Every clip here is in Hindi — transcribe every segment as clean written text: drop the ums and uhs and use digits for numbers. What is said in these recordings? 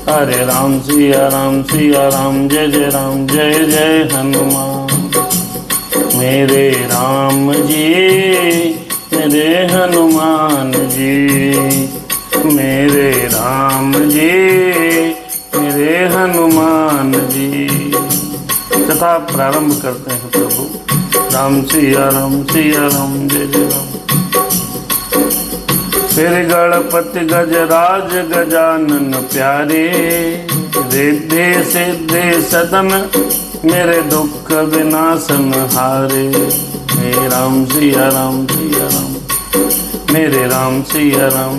हरे राम सिया राम जय जय राम जय जय हनुमान। मेरे राम जी मेरे हनुमान जी, मेरे राम जी मेरे हनुमान जी। कथा प्रारंभ करते हैं प्रभु। राम सिया राम जय जय राम। फिर गणपति गजराज गजानन प्यारे, रिद्धि सिद्धि सदन मेरे दुख विनाशन हारे। हे राम सिया राम मेरे राम सिया राम।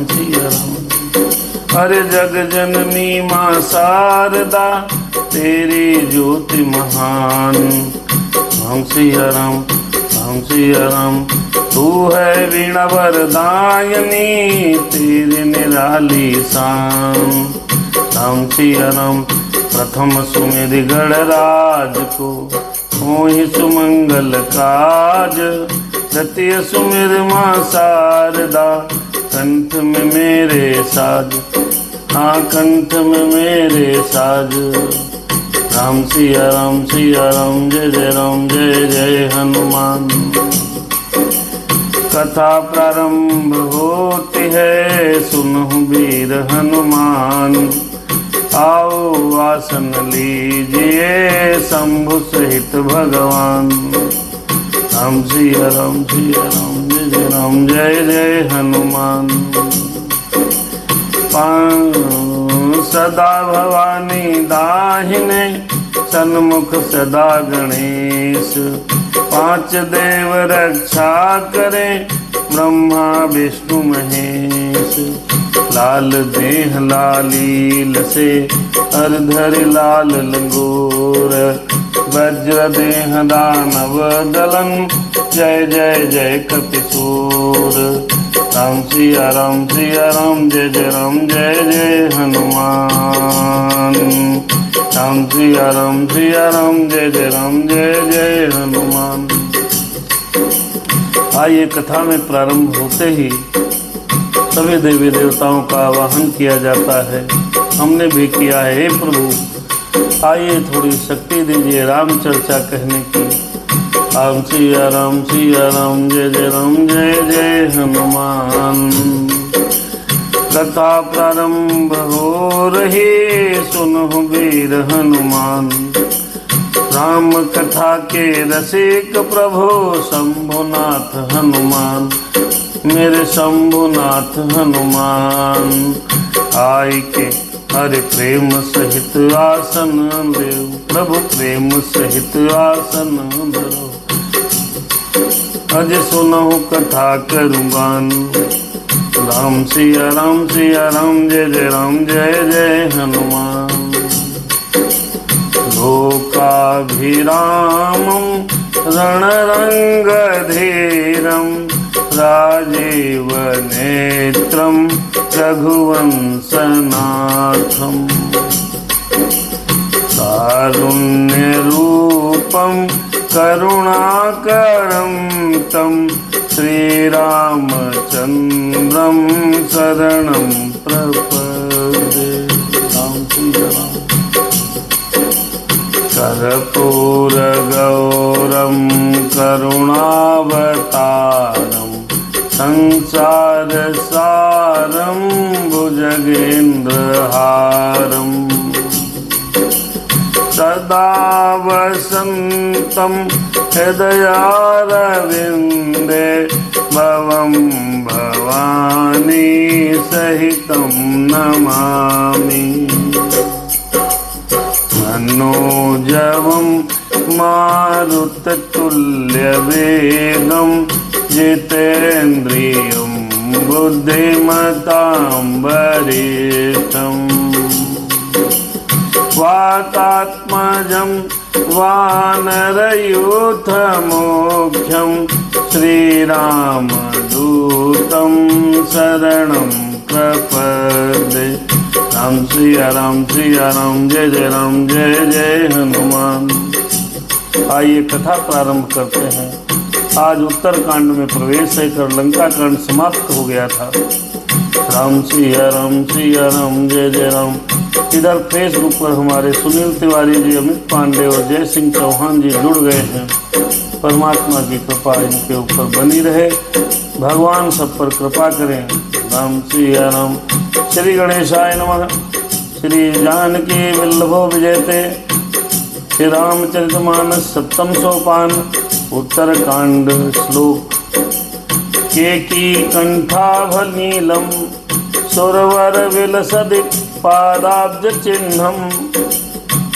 अरे जग जननी माँ शारदा तेरी ज्योति महान। राम सिया राम तू है वीणा वरदायनी तेरी निराली शान। राम सिया राम प्रथम सुमेरि गणराज को होहि सुमंगल काज। द्वितीय सुमिर माँ शारदा कंठ में मेरे साज। हाँ कंठ में मेरे साज। राम सिया राम जय जय हनुमान। कथा प्रारंभ होती है सुनहु वीर हनुमान। आओ आसन लीजिए शंभु सहित भगवान। राम सिया राम जय जय हनुमान। सदा भवानी दाहिने सन्मुख सदा गणेश। पांच देव रक्षा करे ब्रह्मा विष्णु महेश। लाल देह लालील से अरधर लाल लंगोर। वज्र देह दानव दलन जय जय जय कपिशोर। राम सिया राम जय जय हनुमान। राम सिया राम जय जय हनुमान। आइए कथा में प्रारंभ होते ही सभी देवी देवताओं का आवाहन किया जाता है। हमने भी किया है। हे प्रभु आइए थोड़ी शक्ति दीजिए राम चर्चा कहने की। राम सिया राम जय जय हनुमान। कथा प्रारंभ हो रही सुनहु वीर हनुमान। राम कथा के रसिक प्रभु शंभुनाथ हनुमान। मेरे शंभुनाथ हनुमान आई के हरे प्रेम सहित आसन देव। प्रभु प्रेम सहित आसन देव। अज सुनहु कथा करूँगान। राम सिया राम जय जय हनुमान। लोकाभिरामं रणरंग धीरं राजीव नेत्रं रघुवंशनाथं। कारुण्यरूपं करुणाकरं तं श्रीरामचन्द्रं शरणं प्रपद्ये। राम सिया राम। कर्पूरगौरं करुणावतारं संसारसारं भुजगेन्द्रहारं। सदा वसन्तं हृदयारविन्दे भवं भवानी सहितं नमामि। मनोजवं मारुततुल्यवेगं जितेन्द्रियं बुद्धिमतां वरिष्ठं। वातात्मजं वानरयूथमुख्यं श्रीरामदूतं शरणं प्रपद्ये। राम सिया राम जय जय हनुमान। आइए कथा प्रारंभ करते हैं। आज उत्तर कांड में प्रवेश कर लंका कांड समाप्त हो गया था। राम सिया राम जय जय राम इधर फेसबुक पर हमारे सुनील तिवारी जी, अमित पांडे और जय सिंह चौहान जी जुड़ गए हैं। परमात्मा की कृपा इनके ऊपर बनी रहे, भगवान सब पर कृपा करें। राम सिया राम। श्री गणेशाय नमः। श्री जानकी वल्लभो विजयते। श्री रामचरितमानस सप्तम सोपान उत्तरकांड श्लोक। केकी कंठाभनीलम सुरवर विलसदि पादाब्ज चिह्नम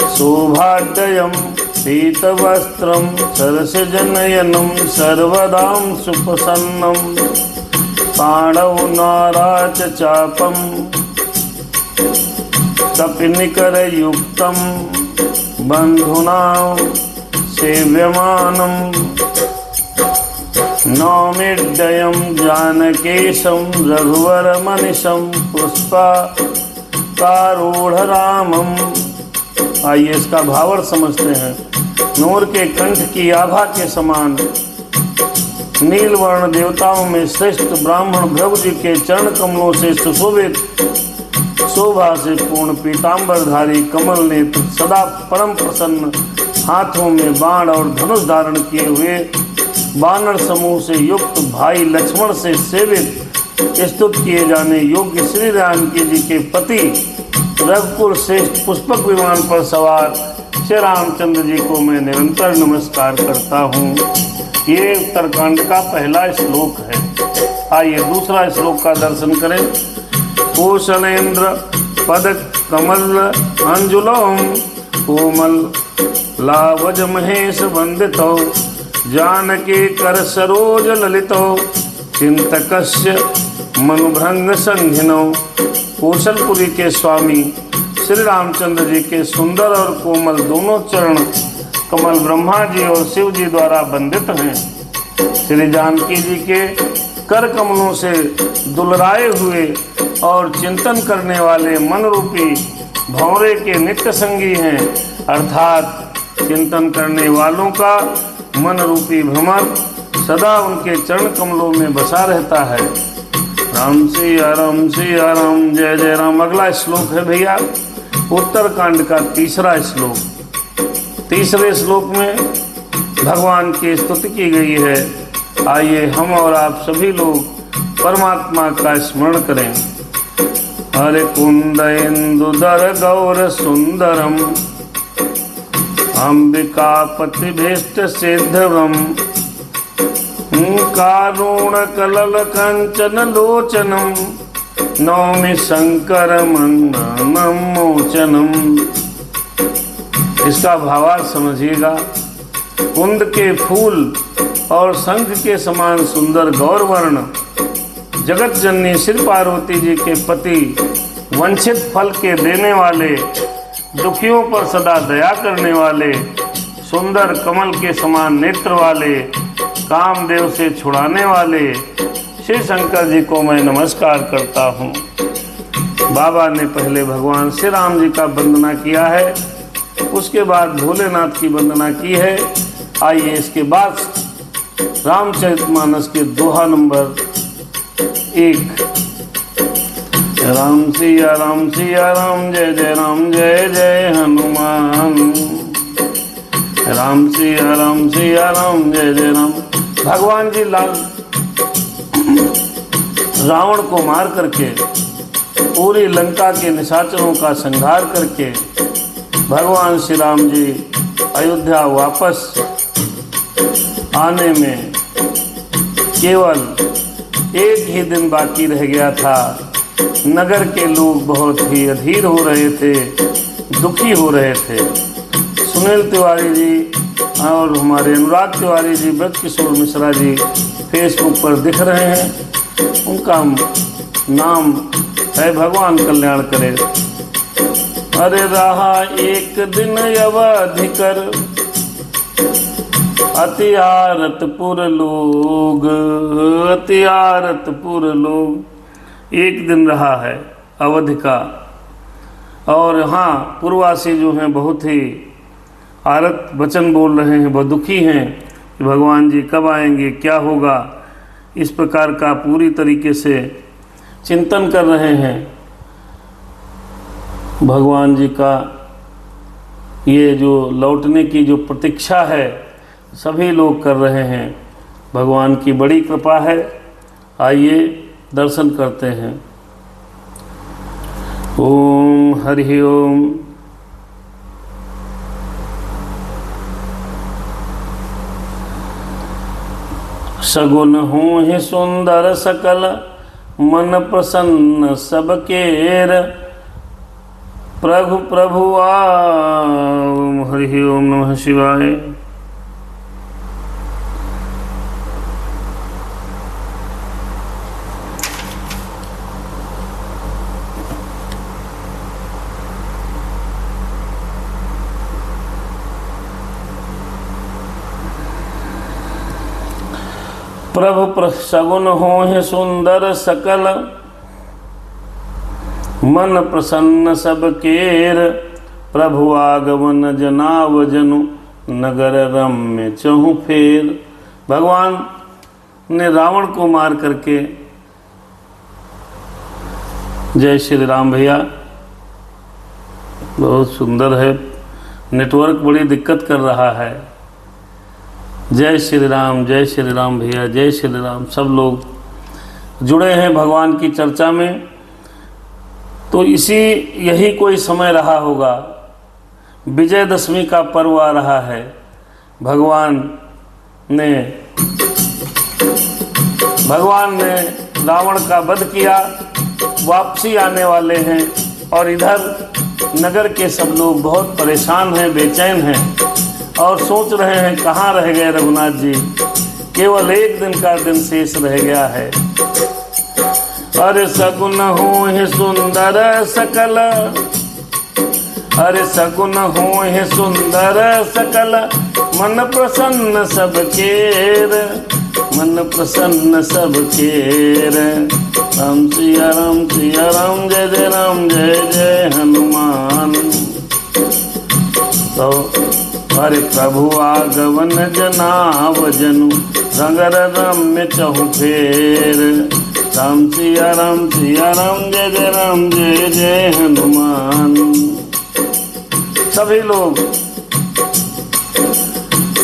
शोभाड्ययम पीतवस्त्रम सरसिजनयनम सर्वदां सुप्रसन्नम पाणौ नाराच चापम कपिनिकरयुक्तम बंधुना सेव्यमानम नौमिड्डयं जानकेशं रघुवरमनिशं पुष्पाकारूढ़ रामम। आइए इसका भावार्थ समझते हैं। नूर के कंठ की आभा के समान नीलवर्ण देवताओं में श्रेष्ठ ब्राह्मण भृगु जी के चरण कमलों से सुशोभित शोभा से पूर्ण पीतांबरधारी कमल नेत्र, सदा परम प्रसन्न, हाथों में बाण और धनुष धारण किए हुए वानर समूह से युक्त भाई लक्ष्मण से सेवित स्तुत किए जाने योग्य श्री जानकी जी के पति रघुकुल श्रेष्ठ पुष्पक विमान पर सवार श्री रामचंद्र जी को मैं निरंतर नमस्कार करता हूँ। ये उत्तरकांड का पहला श्लोक है। आइए दूसरा श्लोक का दर्शन करें। कोशलेन्द्र पद कमल अंजुलम कोमल लावज महेश वंदितो जानकी कर सरोज ललितो चिंतकस्य मनुभृंग संघिनो। कौशलपुरी के स्वामी श्री रामचंद्र जी के सुंदर और कोमल दोनों चरण कमल ब्रह्मा जी और शिव जी द्वारा वंदित हैं। श्री जानकी जी के कर कमलों से दुलराए हुए और चिंतन करने वाले मन रूपी भंवरे के नित्य संगी हैं, अर्थात चिंतन करने वालों का मन रूपी भ्रमर सदा उनके चरण कमलों में बसा रहता है। राम सिया राम सिया राम, जय जय राम। अगला श्लोक है भैया उत्तरकांड का तीसरा श्लोक। तीसरे श्लोक में भगवान की स्तुति की गई है। आइए हम और आप सभी लोग परमात्मा का स्मरण करें। हरे कुंद इंदुदर गौर सुंदरम अंबिकापति भीष्ट सिद्धम कारुण कलल कंचन लोचनम नौमि शंकर मंदनम मोचनम। इसका भावार्थ समझिएगा। कुंद के फूल और शंख के समान सुंदर गौरवर्ण जगत जननी श्री पार्वती जी के पति वंचित फल के देने वाले, दुखियों पर सदा दया करने वाले, सुंदर कमल के समान नेत्र वाले, कामदेव से छुड़ाने वाले श्री शंकर जी को मैं नमस्कार करता हूँ। बाबा ने पहले भगवान श्री राम जी का वंदना किया है, उसके बाद भोलेनाथ की वंदना की है। आइए इसके बाद रामचरितमानस के दोहा नंबर 1। राम सिया राम सिया राम, जय जय राम जय जय हनुमान। राम सिया राम सिया राम, जय जय राम। भगवान जी रावण को मार करके पूरी लंका के निशाचरों का संहार करके भगवान श्री राम जी अयोध्या वापस आने में केवल एक ही दिन बाकी रह गया था। नगर के लोग बहुत ही अधीर हो रहे थे, दुखी हो रहे थे। सुनील तिवारी जी और हमारे अनुराग तिवारी जी, ब्रज किशोर मिश्रा जी फेसबुक पर दिख रहे हैं। उनका नाम है भगवान कल्याण करे। अरे रहा एक दिन अवधि कर अतियारतपुर लोग, अतियारतपुर लोग। एक दिन रहा है अवधि का, और हाँ पूर्ववासी जो हैं बहुत ही आरत वचन बोल रहे हैं, बहुत दुखी हैं कि भगवान जी कब आएंगे, क्या होगा। इस प्रकार का पूरी तरीके से चिंतन कर रहे हैं। भगवान जी का ये जो लौटने की जो प्रतीक्षा है सभी लोग कर रहे हैं। भगवान की बड़ी कृपा है। आइए दर्शन करते हैं। ओम हरि ओम। सगुन हूँ ही सुंदर सकल मन प्रसन्न सबकेर। प्रभु प्रभु ओम हरि ओम नमः शिवाय। प्रभु सगुन होहि सुंदर सकल मन प्रसन्न सबकेर। प्रभु आगमन जनाव जनु नगर रम्य चहु फेर। भगवान ने रावण को मार करके, जय श्री राम भैया, बहुत सुंदर है, नेटवर्क बड़ी दिक्कत कर रहा है। जय श्री राम भैया, जय श्री राम। सब लोग जुड़े हैं भगवान की चर्चा में। तो यही कोई समय रहा होगा, विजयदशमी का पर्व आ रहा है। भगवान ने रावण का वध किया, वापसी आने वाले हैं और इधर नगर के सब लोग बहुत परेशान हैं, बेचैन हैं और सोच रहे हैं कहाँ रह गए रघुनाथ जी। केवल एक दिन का दिन शेष रह गया है। अरे सगुन हूँ ही सुंदर सकल, अरे सगुन हूँ ही सुंदर सकल मन प्रसन्न सबकेर। मन प्रसन्न सबकेर। राम सिया राम जय जय राम जय जय हनुमान। तो हरे प्रभु आगमन जनाव जनु नगर रम्य चहु फेर। राम सिया राम जय जय हनुमान। सभी लोग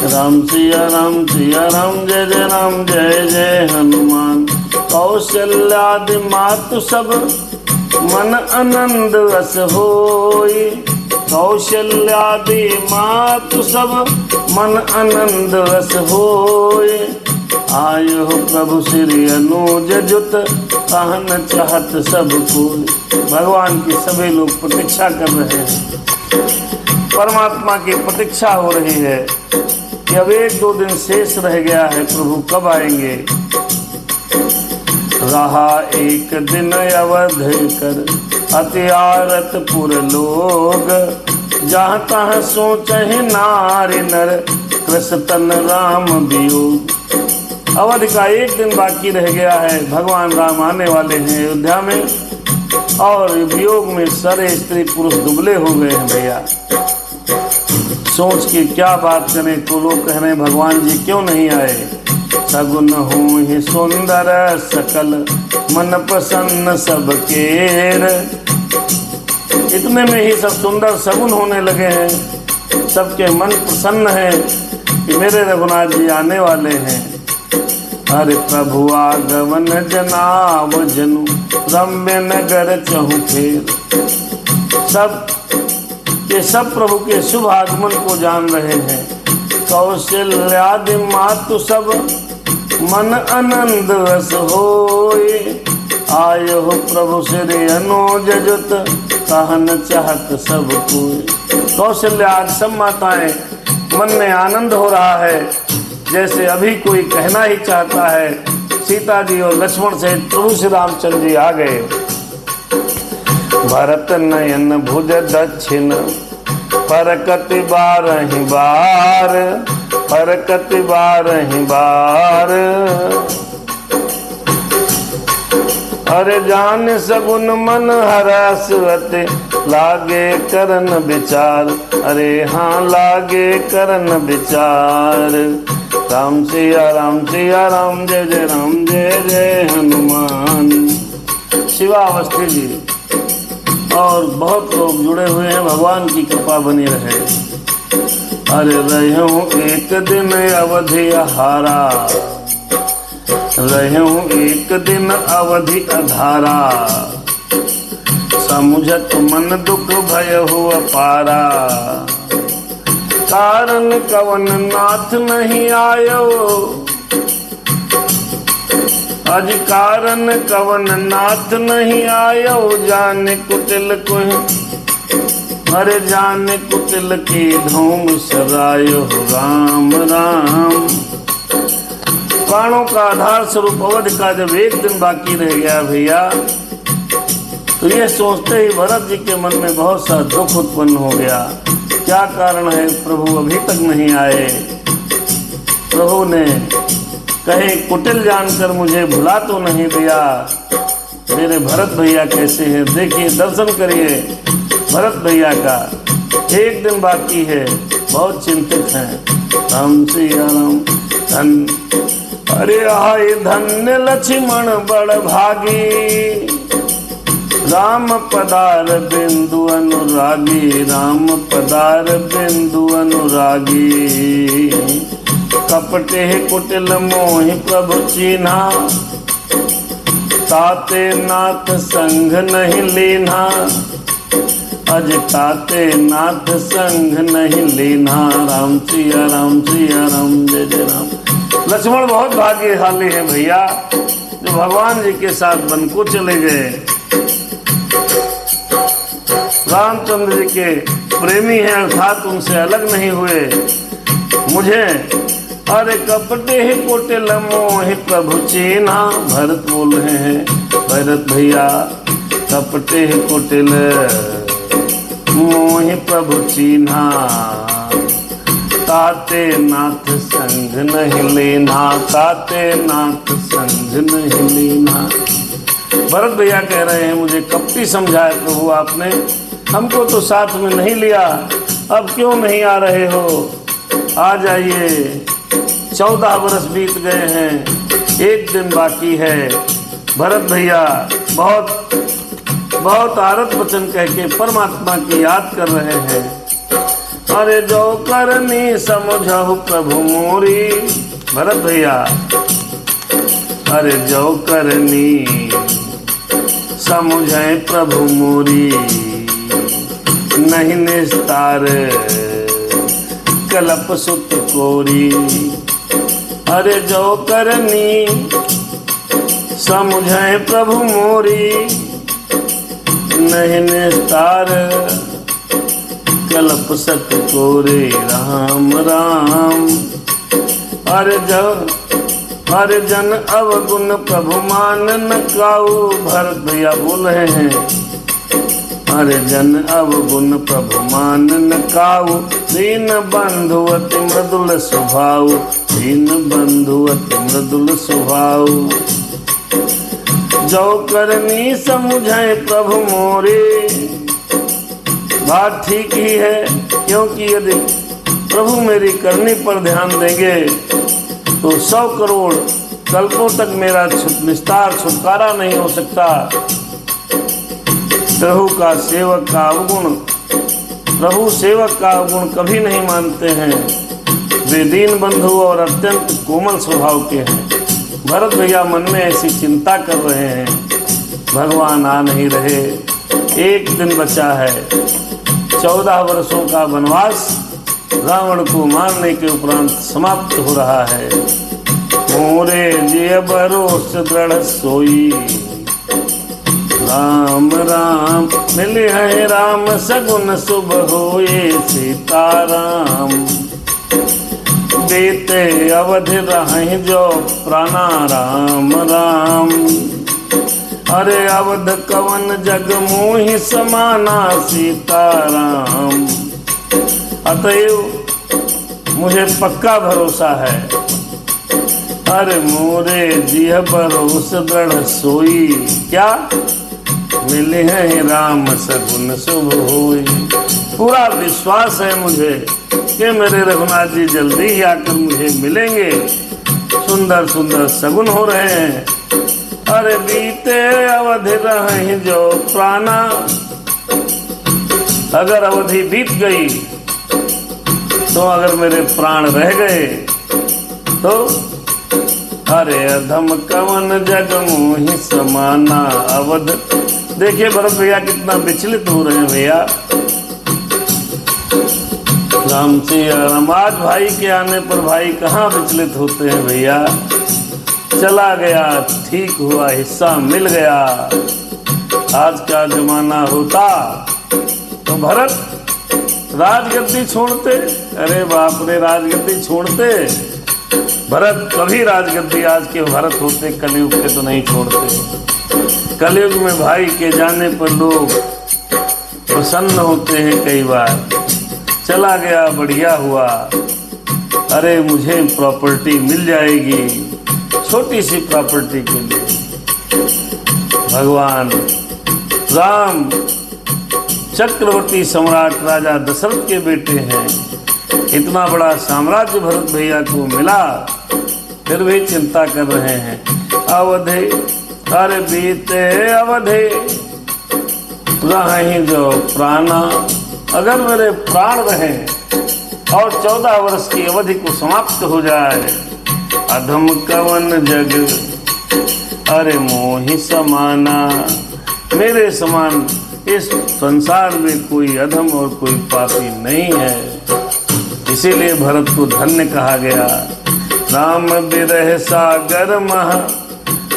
राम सिया राम जय जय हनुमान। कौशल्यादि मातु सब मन आनंद रस होई। कौशल्यादि मातु सब मन आनंद रस होए। आयो प्रभु श्री अनुज जुत कहन चाहत सब कोई। भगवान की सभी लोग प्रतीक्षा कर रहे हैं, परमात्मा की प्रतीक्षा हो रही है कि अब 1-2 दिन शेष रह गया है, प्रभु कब आएंगे। रहा एक दिन अवध कर अति आरत पुर लोग। जहाँ तहाँ सोचहि नारी नर कृष्ण तन राम वियोग। अवध का 1 दिन बाकी रह गया है, भगवान राम आने वाले हैं अयोध्या में और वियोग में सारे स्त्री पुरुष दुबले हो गए हैं भैया। सोच के क्या बात करें, तो लोग कह रहे हैं भगवान जी क्यों नहीं आए। सगुन हूँ ही सुंदर सकल मन प्रसन्न सबकेर। इतने में ही सब सुंदर सगुन होने लगे हैं, सबके मन प्रसन्न है कि मेरे रघुनाथ जी आने वाले हैं। हरे प्रभु आगमन जनाव जनु रम्य नगर चहु फेर। सब प्रभु के शुभ आगमन को जान रहे हैं। कौशल्यादि मातु सब मन आनंद रस होए। आयो प्रभु श्री अनुज जुत कहन चाहत सब कोई। कौशल्या आदि सब माताएं मन में आनंद हो रहा है, जैसे अभी कोई कहना ही चाहता है। सीता जी और लक्ष्मण से प्रभु श्री रामचंद्र जी आ गए। भरत नयन भुज दक्षिण परकति बारहि बार। परकति बारहि बार। अरे जान सगुन मन हरसवत लागे करन विचार। अरे हाँ लागे करन विचार। राम सिया राम जय जय हनुमान। शिवावस्थी जी और बहुत लोग जुड़े हुए हैं। भगवान की कृपा बनी रहे। अरे रहूं एक दिन अवधि हारा, रहूं एक दिन अवधि अधारा, समुझत मन दुख भय हुआ पारा। कारण कवन नाथ नहीं आयो, अज कारण कवन नाथ नहीं आयो। जाने कुटिल कोई, अरे जाने कुटिल की धूम सरायो। राम राम। प्राणों का आधार स्वरूप अवध का जब एक दिन बाकी रह गया भैया, तो यह सोचते ही भरत जी के मन में बहुत सा दुख उत्पन्न हो गया। क्या कारण है, प्रभु अभी तक नहीं आए। प्रभु ने कहीं कुटिल जानकर मुझे भुला तो नहीं दिया। मेरे भरत भैया कैसे हैं, देखिए दर्शन करिए भरत भैया का। एक दिन बाकी है, बहुत चिंतित हैं। राम सिया राम। धन अरे हाय धन्य लक्ष्मण बड़ भागी, राम पदार बिंदु अनुरागी। राम पदार बिंदु अनुरागी, कपटे कुटिल मोहि प्रभु चीन्हा। ताते नाथ संग नहीं लीन्हा, अज ताते नाथ संग नहीं लीन्हा। राम सिया राम सिया राम, जय जय राम। लक्ष्मण बहुत भाग्यशाली है भैया, जो भगवान जी के साथ वन को चले गए। रामचंद्र जी के प्रेमी हैं, अर्थात उनसे अलग नहीं हुए। मुझे अरे कपटे ही कुटिल मोहि प्रभु चीन्हा। भरत बोल रहे हैं, भरत भैया कपटे ही कुटिल मोहि प्रभु चीन्हा। ताते नाथ संग नहीं लेना, ताते नाथ संग नहीं लेना। भरत भैया कह रहे हैं, मुझे कपटी समझा है प्रभु आपने, हमको तो साथ में नहीं लिया, अब क्यों नहीं आ रहे हो, आ जाइए। 14 वर्ष बीत गए हैं, एक दिन बाकी है। भरत भैया बहुत आरत वचन कह के परमात्मा की याद कर रहे हैं। अरे जो करनी समझो प्रभु मोरी। भरत भैया अरे जो करनी समझे प्रभु मोरी, नहीं निस्तार कलप सुत कोरी। अरे जो करनी समझे प्रभु मोरी, नहीं निस्तार कलप सत कोरे। राम राम। अरे जन अवगुण प्रभु मान न काऊ। भरत भैया बोल रहे हैं, अरे जन अवगुण प्रभु मान न काऊ। दीन बंधु अति मृदुल स्वभाव, दीन बंधु अति मृदुल स्वभाव। जो करनी समझे प्रभु मोरे। बात ठीक ही है, क्योंकि यदि प्रभु मेरी करनी पर ध्यान देंगे तो 100 करोड़ कल्पों तक मेरा निस्तार छुटकारा नहीं हो सकता। प्रभु का सेवक का अवगुण, प्रभु सेवक का अवगुण कभी नहीं मानते हैं। वे दीन बंधु और अत्यंत कोमल स्वभाव के हैं। भरत भैया मन में ऐसी चिंता कर रहे हैं, भगवान आ नहीं रहे, एक दिन बचा है। 14 वर्षों का वनवास रावण को मारने के उपरांत समाप्त हो रहा है। मोरे जिय भरोस दृढ़ सोई, राम राम। मिले हैं राम सगुन शुभ होए सीताराम। देते अवधि रहे जो प्राणा राम राम। अरे अवध कवन जग मोहि समाना सीताराम। अतएव मुझे पक्का भरोसा है। अरे मोरे जिह भरोस दृढ़ सोई। क्या मिले हैं राम सगुन शुभ होई। पूरा विश्वास है मुझे कि मेरे रघुनाथ जी जल्दी ही आकर मुझे मिलेंगे। सुंदर सुंदर सगुन हो रहे हैं। अरे बीते अवधि रहे जो प्राणा। अगर अवधि बीत गई तो अगर मेरे प्राण रह गए तो अरे अधम कवन जग मोहि समाना अवध। देखिए भरत भैया कितना विचलित हो रहे हैं भैया। राम सिया राम। आज भाई के आने पर भाई कहाँ विचलित होते हैं भैया। चला गया ठीक हुआ, हिस्सा मिल गया। आज का जमाना होता तो भरत राजगद्दी छोड़ते। अरे बाप रे, राजगद्दी छोड़ते। भरत कभी राजगद्दी आज के भरत होते, कलयुग के तो नहीं छोड़ते। कलयुग में भाई के जाने पर लोग प्रसन्न होते हैं कई बार। चला गया बढ़िया हुआ, अरे मुझे प्रॉपर्टी मिल जाएगी, छोटी सी प्रॉपर्टी के लिए। भगवान राम चक्रवर्ती सम्राट राजा दशरथ के बेटे हैं। इतना बड़ा साम्राज्य भरत भैया को मिला, फिर भी चिंता कर रहे हैं। अवधे अरे बीते अवधे रही जो प्राणा। अगर मेरे प्राण रहे और 14 वर्ष की अवधि को समाप्त हो जाए, अधम कवन जग अरे मोहि समाना। मेरे समान इस संसार में कोई अधम और कोई पापी नहीं है। इसीलिए भरत को धन्य कहा गया। राम बिरह सागर महा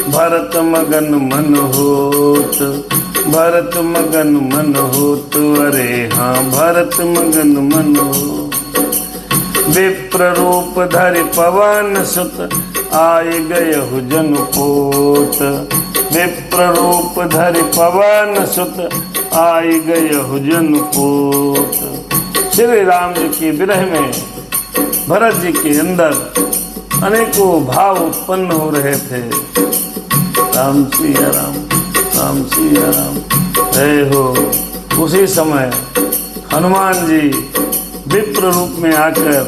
भरत मगन मन होत। भरत मगन मन होत अरे हाँ भरत मगन मन हो। विप्र रूप धरि पवन सुत आए गयहु जन पोत। विप्र रूप धरि पवन सुत आए गयहु जन पोत। श्री राम जी के विरह में भरत जी के अंदर अनेकों भाव उत्पन्न हो रहे थे। राम सिया राम, राम सिया राम जय हो। उसी समय हनुमान जी विप्र रूप में आकर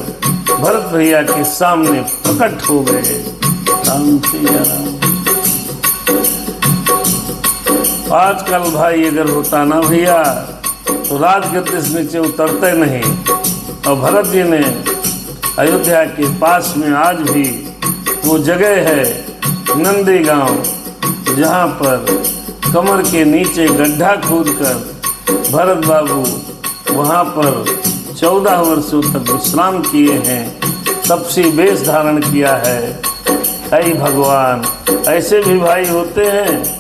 भरत भैया के सामने प्रकट हो गए। राम सिया राम। आजकल भाई अगर होता ना भैया तो राजगद्दी से नीचे उतरते नहीं। और भरत जी ने अयोध्या के पास में आज भी वो जगह है नंदी गांव, जहाँ पर कमर के नीचे गड्ढा खोदकर भरत बाबू वहाँ पर 14 वर्षों तक विश्राम किए हैं, तपसी वेश धारण किया है। ऐ भगवान, ऐसे भी भाई होते हैं।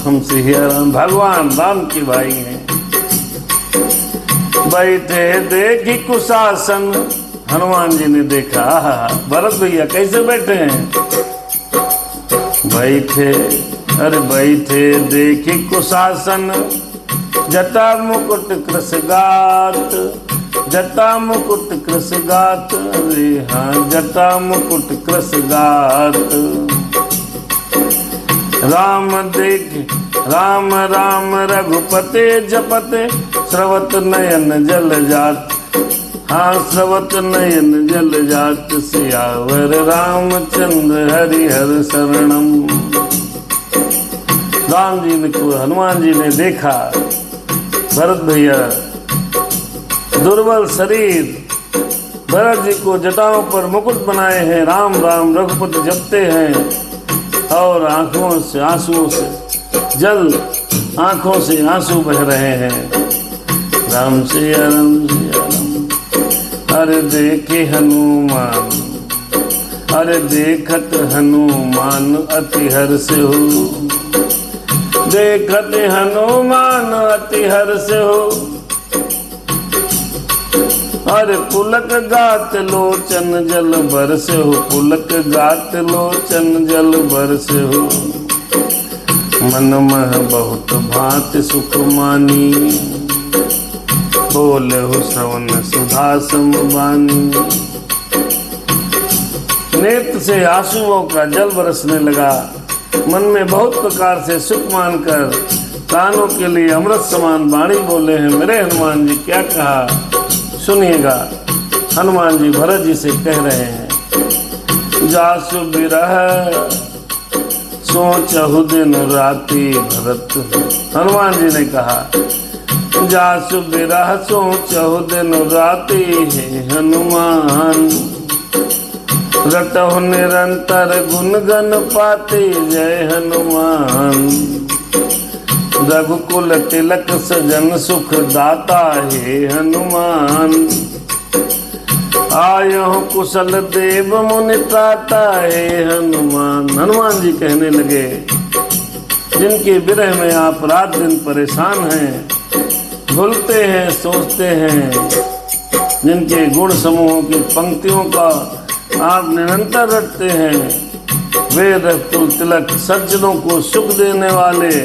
हम सिया राम भगवान राम के भाई हैं। बैठे देखी कुशासन। हनुमान जी ने देखा भरत भैया कैसे बैठे हैं। बैठे अरे बैठे देखी कुशासन। जटा मुकुट कृष गात। जटा मुकुट कृष गात अरे हाँ जटा मुकुट कृष गात। राम देख राम राम रघुपते जपते स्रवत नयन जल जात। हाँ स्रवत नयन जल जात। सियावर रामचंद्र हरिहर शरणम। राम जी ने को हनुमान जी ने देखा भरत भैया दुर्बल शरीर, भरत जी को जटाओं पर मुकुट बनाए हैं, राम राम रघुपति जपते हैं और आंखों से आंसुओं से जल, आंखों से आंसू बह रहे हैं। राम सिया राम सिया राम। अरे देखे हनुमान, अरे देखत हनुमान अति हर्ष हो। देखत हनुमान अति हर्ष हो। अरे पुलक गात लोचन जल बरस हो। पुलक गात लोचन जल बरस हो। मन मह बहुत भांति सुख मानी। बोले हो श्रवण सुधा समबानी। नेत्र से आंसुओं का जल बरसने लगा। मन में बहुत प्रकार से सुख मानकर कानों के लिए अमृत समान वाणी बोले हैं। मेरे हनुमान जी क्या कहा सुनिएगा। हनुमान जी भरत जी से कह रहे हैं। जासु बिरह सोचहु दिन राति भरत। हनुमान जी ने कहा जासु बिरह सोचहु दिन राति हे हनुमान। रटहु निरंतर गुण गण पाते जय हनुमान। रघुकुल तिलक सजन सुख दाता हे हनुमान। आयो कुशल देव मुनि त्राता हे हनुमान। हनुमान जी कहने लगे, जिनके विरह में आप रात दिन परेशान हैं, भूलते हैं, सोचते हैं, जिनके गुण समूहों की पंक्तियों का आप निरंतर रटते हैं, वे रघुकुल तिलक सज्जनों को सुख देने वाले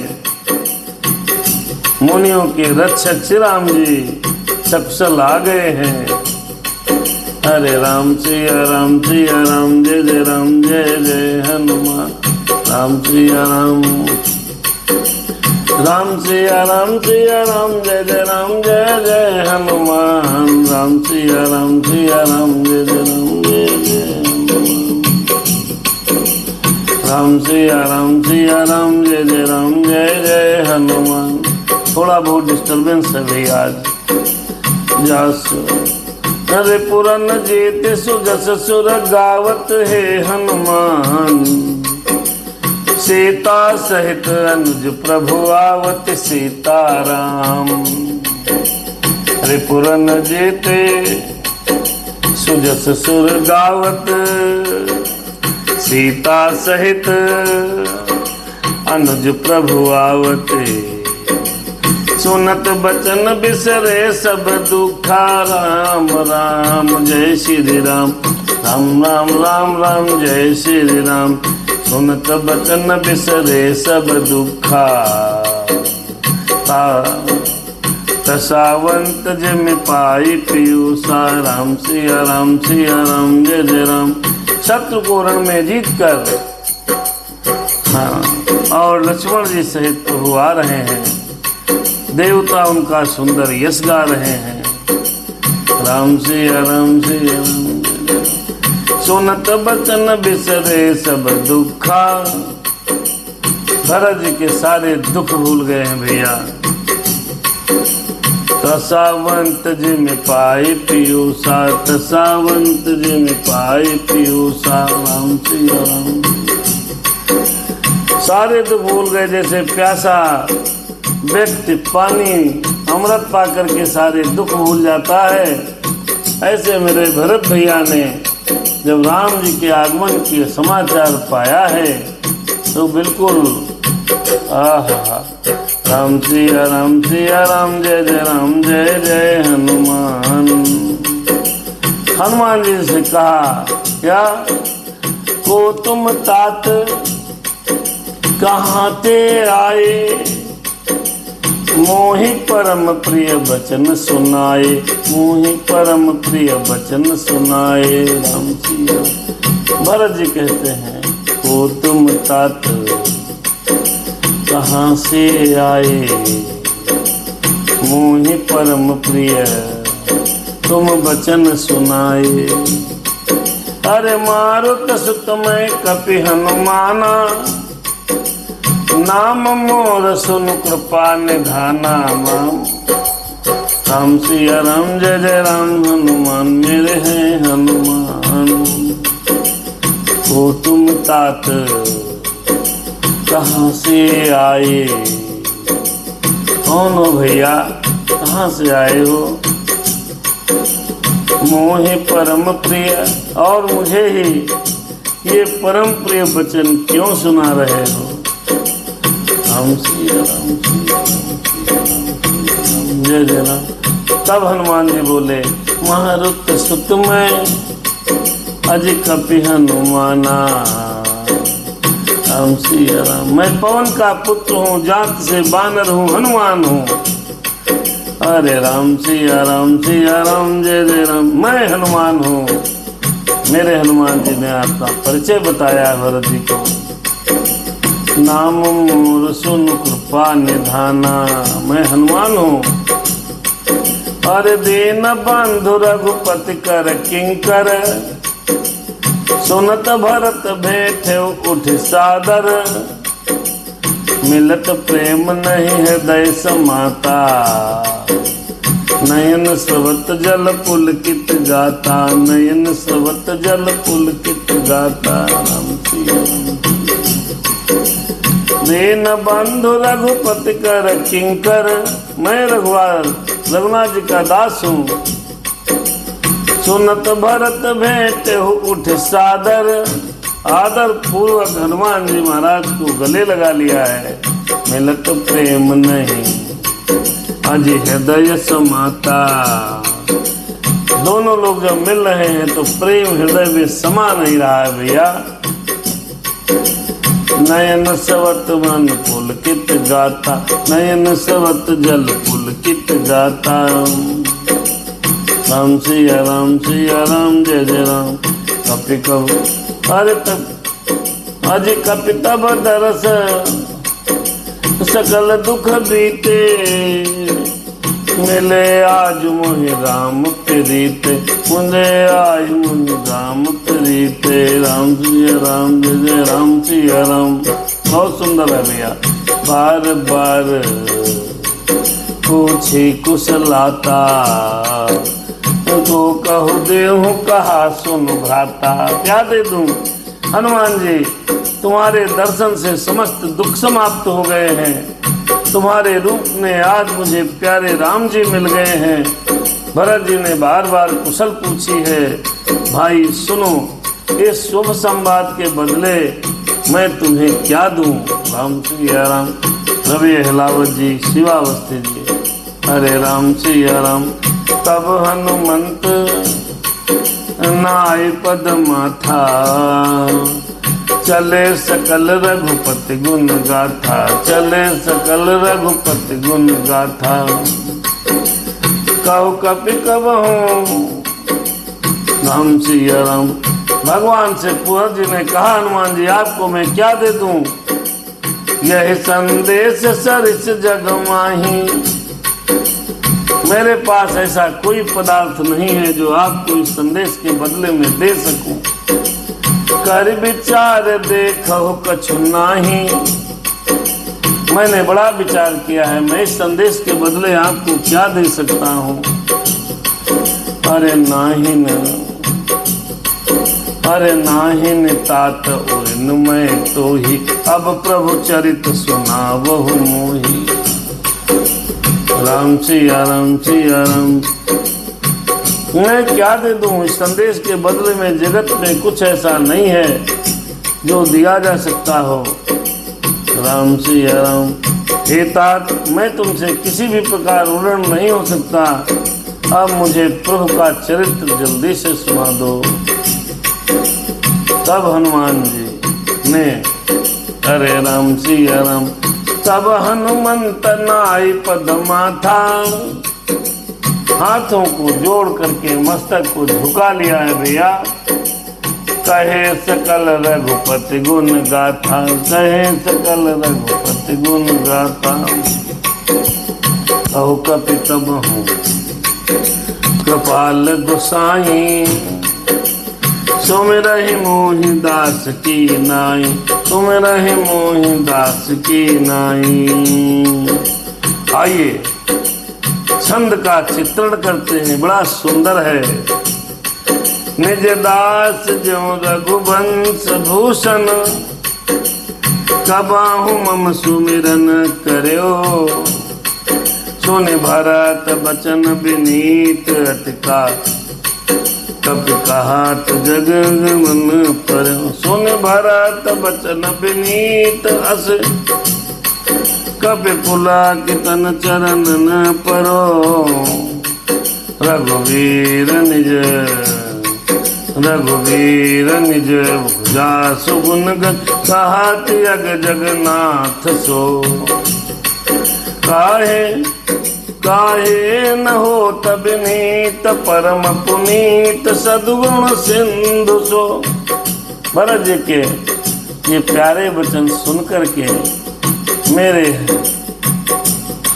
मुनियों के रक्षक श्री राम जी सकुशल आ गए हैं। हरे राम सिया राम सिया राम जय जय राम जय जय हनुमान। राम सिया राम, राम सिया राम सिया राम जय जय राम जय जय हनुमान। राम सिया राम जय जय राम जय जय हनुमान। राम सिया राम जय जय राम जय जय हनुमान। थोड़ा बहुत डिस्टर्बेंस है भाई आज। जासु अरे पुरन जीत सुजस सुर गावत है हनुमान। सीता सहित अनुज प्रभु आवत सीताराम। अरे पुरन जीते सुजस सुर गावत सीता सहित अनुज प्रभु आवत। सुनत बचन बिसरे सब दुखा राम राम जय श्री राम। राम राम राम राम जय श्री राम। सुनत बचन बिसरे सब दुखा। तसावंत जिम पाई पीयूषा। राम सिया राम जय जय राम। शत्रु को रण में जीत कर और लक्ष्मण जी सहित प्रभु आ रहे हैं। देवता उनका सुंदर यश गा रहे हैं। राम सिया राम सुनत बचन बिसरे सब दुखा। भरत जी के सारे दुख भूल गए हैं भैया। तसावंत जी में पाई पीयूषा। तसावंत जी में पाई पीयूषा। राम सिया राम। सारे दुख भूल गए, जैसे प्यासा व्यक्ति पानी अमृत पा करके सारे दुख भूल जाता है। ऐसे मेरे भरत भैया ने जब राम जी के आगमन के समाचार पाया है तो बिल्कुल आहा। राम सिया राम जय जय राम जय जय हनुमान। हनुमान जी से कहा, क्या को तुम तात कहाँ ते आए। मोहि परम प्रिय वचन सुनाए। मोहि परम प्रिय वचन सुनाए। राम सिया। भरत जी कहते हैं, ओ तुम तात कहाँ से आए। मोहि परम प्रिय तुम वचन सुनाए। अरे मारुत सुत मैं कपि हनुमाना। नाम मोर सुन कृपा निधाना। राम सिया राम जय जय राम। हनुमान मेरे हैं हनुमान। ओ तुम तात कहाँ से आए। कौन हो भैया, कहाँ से आए हो। मोहे परम प्रिय, और मुझे ही ये परम प्रिय वचन क्यों सुना रहे हो। राम सिया राम जय जय राम। तब हनुमान जी बोले, मारुत सुत मैं अज कपि हनुमाना। राम सिया राम। मैं पवन का पुत्र हूँ, जात से बानर हूँ, हनुमान हूँ। अरे राम सिया राम जय जय राम। मैं हनुमान हूँ। मेरे हनुमान जी ने आपका परिचय बताया भरत जी को। नाम मोर सुन कृपा निधाना। मैं हनुमान हूँ। अरे दीन बंधु रघुपति कर किंकर। सुनत भरत बैठे उठ सादर। मिलत प्रेम नहीं हृदय समाता, नयन स्रवत जल पुलकित गाता, नयन स्रवत जल पुलकित गाता। राम दीन बंधु रघुपति कर किंकर, मैं रघुनाथ जी का दास हूँ। सुनत भरत भेंट हो उठ सादर, आदर पूर्वक हनुमान जी महाराज को गले लगा लिया है। मिलत प्रेम नहीं अज हृदय समाता, दोनों लोग जब मिल रहे हैं तो प्रेम हृदय में समा नहीं रहा है भैया। नयन सवत मन पुलकित गाता, नयन सवत जल पुलकित गाता। राम सिया राम जय जय राम। कपि कब अरे तब अज कपि तब दरस, सकल दुख बीते, मिले आज मोहि राम प्रीते, मुझे आज मोहि राम प्रीते। राम जय जय राम सिया राम। बहुत सुंदर है भैया। बार बार पूछी कुशलाता, तो कहूँ देहूँ कहा सुन भ्राता। क्या दे दूं हनुमान जी, तुम्हारे दर्शन से समस्त दुख समाप्त हो गए हैं। तुम्हारे रूप में आज मुझे प्यारे राम जी मिल गए हैं। भरत जी ने बार बार कुशल पूछी है। भाई सुनो, इस शुभ संवाद के बदले मैं तुम्हें क्या दूं। राम सिया राम। रवि अहलावत जी, शिवावस्थी जी, हरे राम सिया राम। तब हनुमंत नाय पद माथा, चले सकल रघुपति गुण गाथा, चले सकल रघुपति गुण गाथा। कहु कपि कबहूं राम सिया राम। भगवान से पूरब जी ने कहा, हनुमान जी आपको मैं क्या दे दूं। यह संदेश सरिस जग माही, मेरे पास ऐसा कोई पदार्थ नहीं है जो आपको इस संदेश के बदले में दे सकूं। कर विचार देखो कछु नाही, मैंने बड़ा विचार किया है, मैं इस संदेश के बदले आपको क्या दे सकता हूं। अरे नाहिन, अरे नाहिन तात उन मैं तो ही, अब प्रभु चरित सुनावहु मोही। राम सिया राम सिया राम। मैं क्या दे दूं इस संदेश के बदले में। जगत में कुछ ऐसा नहीं है जो दिया जा सकता हो। राम सिया राम। हे तात, मैं तुमसे किसी भी प्रकार ऋण नहीं हो सकता। अब मुझे प्रभु का चरित्र जल्दी से सुना दो। तब हनुमान जी ने, अरे राम सिया राम। तब हनुमंत नाई पद माथा, हाथों को जोड़ करके मस्तक को झुका लिया है भैया। कहे सकल रघुपति गुण गाथा, कहे सकल रघुपति गुण गाथा। कहु कपि कबहूं कृपाल गोसाई, सुमिरहि मोहि दास की नाई, सुमिरहि मोहि दास की नाई। आइए छंद का चित्रण करते हैं, बड़ा सुंदर है। निज दास ज्यों रघुवंश भूषण, कबाहु मम सुमिरन करयो। सुनि भरत बचन विनीत अटका, कपि कहात जग मन पर। सुन भरत बचन विनीत अस, कपि पुलकितन चरण न परो। रघुवीर निज भुजा सुगुन गन, कहात यग जगन्नाथ सो। काहे न हो तब नीत, परम पुनीत सद्गुण सिंधु सो। भरत जी के ये प्यारे वचन सुनकर के मेरे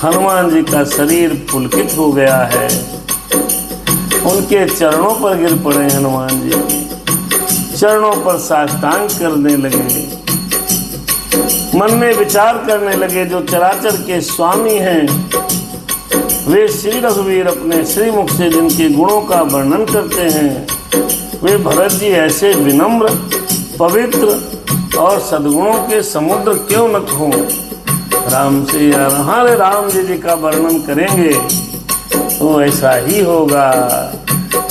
हनुमान जी का शरीर पुलकित हो गया है। उनके चरणों पर गिर पड़े हनुमान जी, चरणों पर साष्टांग करने लगे। मन में विचार करने लगे, जो चराचर के स्वामी हैं वे श्री रघुवीर अपने श्रीमुख से जिनके गुणों का वर्णन करते हैं, वे भरत जी ऐसे विनम्र, पवित्र और सद्गुणों के समुद्र क्यों न हों। राम से यार हमारे राम जी का वर्णन करेंगे तो ऐसा ही होगा।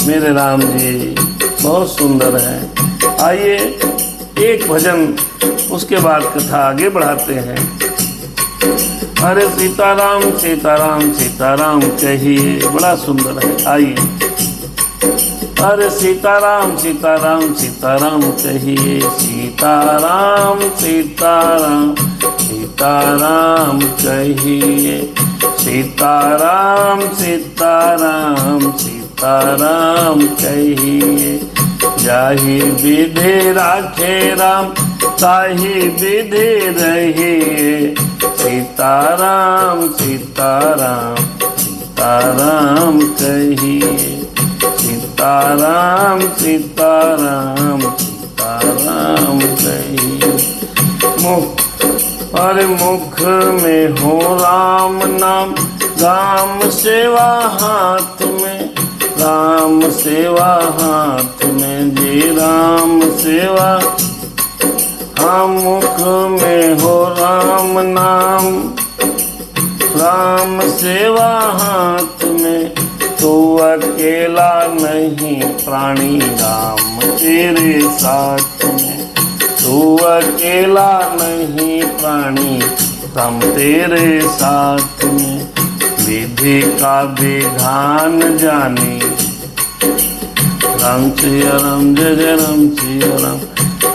मेरे राम जी बहुत सुंदर हैं। आइए एक भजन, उसके बाद कथा आगे बढ़ाते हैं। अरे सीताराम सीताराम सीताराम कहिए, बड़ा सुंदर है। आइए। अरे सीताराम सीताराम सीताराम कहिए, सीताराम सीताराम सीताराम कहिए, सीताराम सीताराम सीताराम कहिए। जाहि विधि राखे राम ताहि विधि रहिए, सीताराम सीताराम सीताराम कहिए, सीताराम सीताराम सीताराम कहिए। अरे मुख में हो राम नाम, राम सेवा हाथ में, राम सेवा हाथ में जी राम सेवा। हाँ मुख में हो राम नाम, राम सेवा हाथ में, तो अकेला नहीं प्राणी राम तेरे साथ में, तू अकेला नहीं प्राणी राम तेरे साथ में। विधि का विधान जाने, राम सिया राम जय जय राम सिया राम।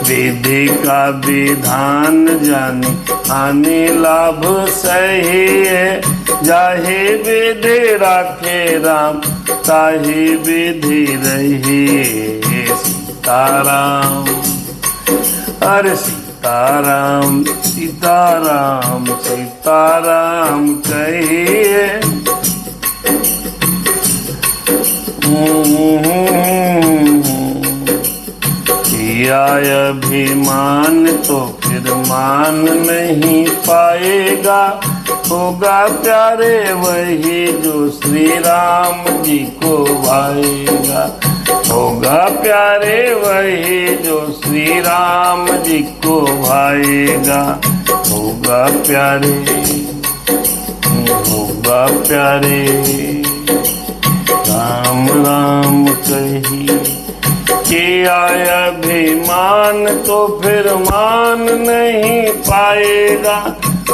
विधि का विधान जाने, हानि लाभ सही है, जाहे विधि राखे राम ताहि विधि रहिए। सीताराम अरे सीताराम सीताराम सीताराम कहिए। किया अभिमान तो फिर मान नहीं पाएगा, होगा प्यारे वही जो श्री राम जी को भाएगा, होगा प्यारे वही जो श्री राम जी को भाएगा, होगा प्यारे, होगा प्यारे राम राम कहिए। किया अभिमान तो फिर मान नहीं पाएगा,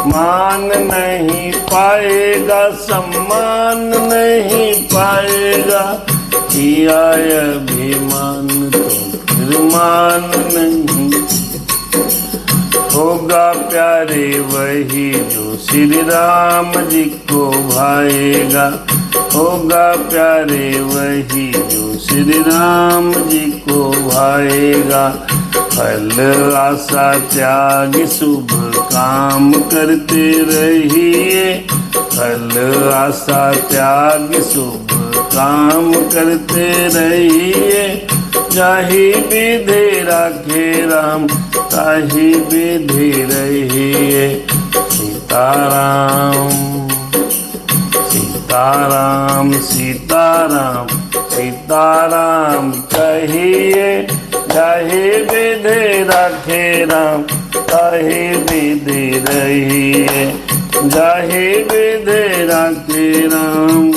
मान नहीं पाएगा, सम्मान नहीं पाएगा। किया अभिमान तो फिर मान नहीं, होगा प्यारे वही जो श्री राम जी को भाएगा, होगा प्यारे वही जो श्री राम जी को भाएगा। फल आशा त्याग शुभ काम करते रहिए, फल आशा त्याग शुभ काम करते रहिए। जाहि विधि राखे राम ताहि विधि रहिए। सीताराम सीताराम सीताराम सीताराम कहिए, जाहि विधि राखे राम ताहि विधि रहिए, जाहि विधि राखे राम।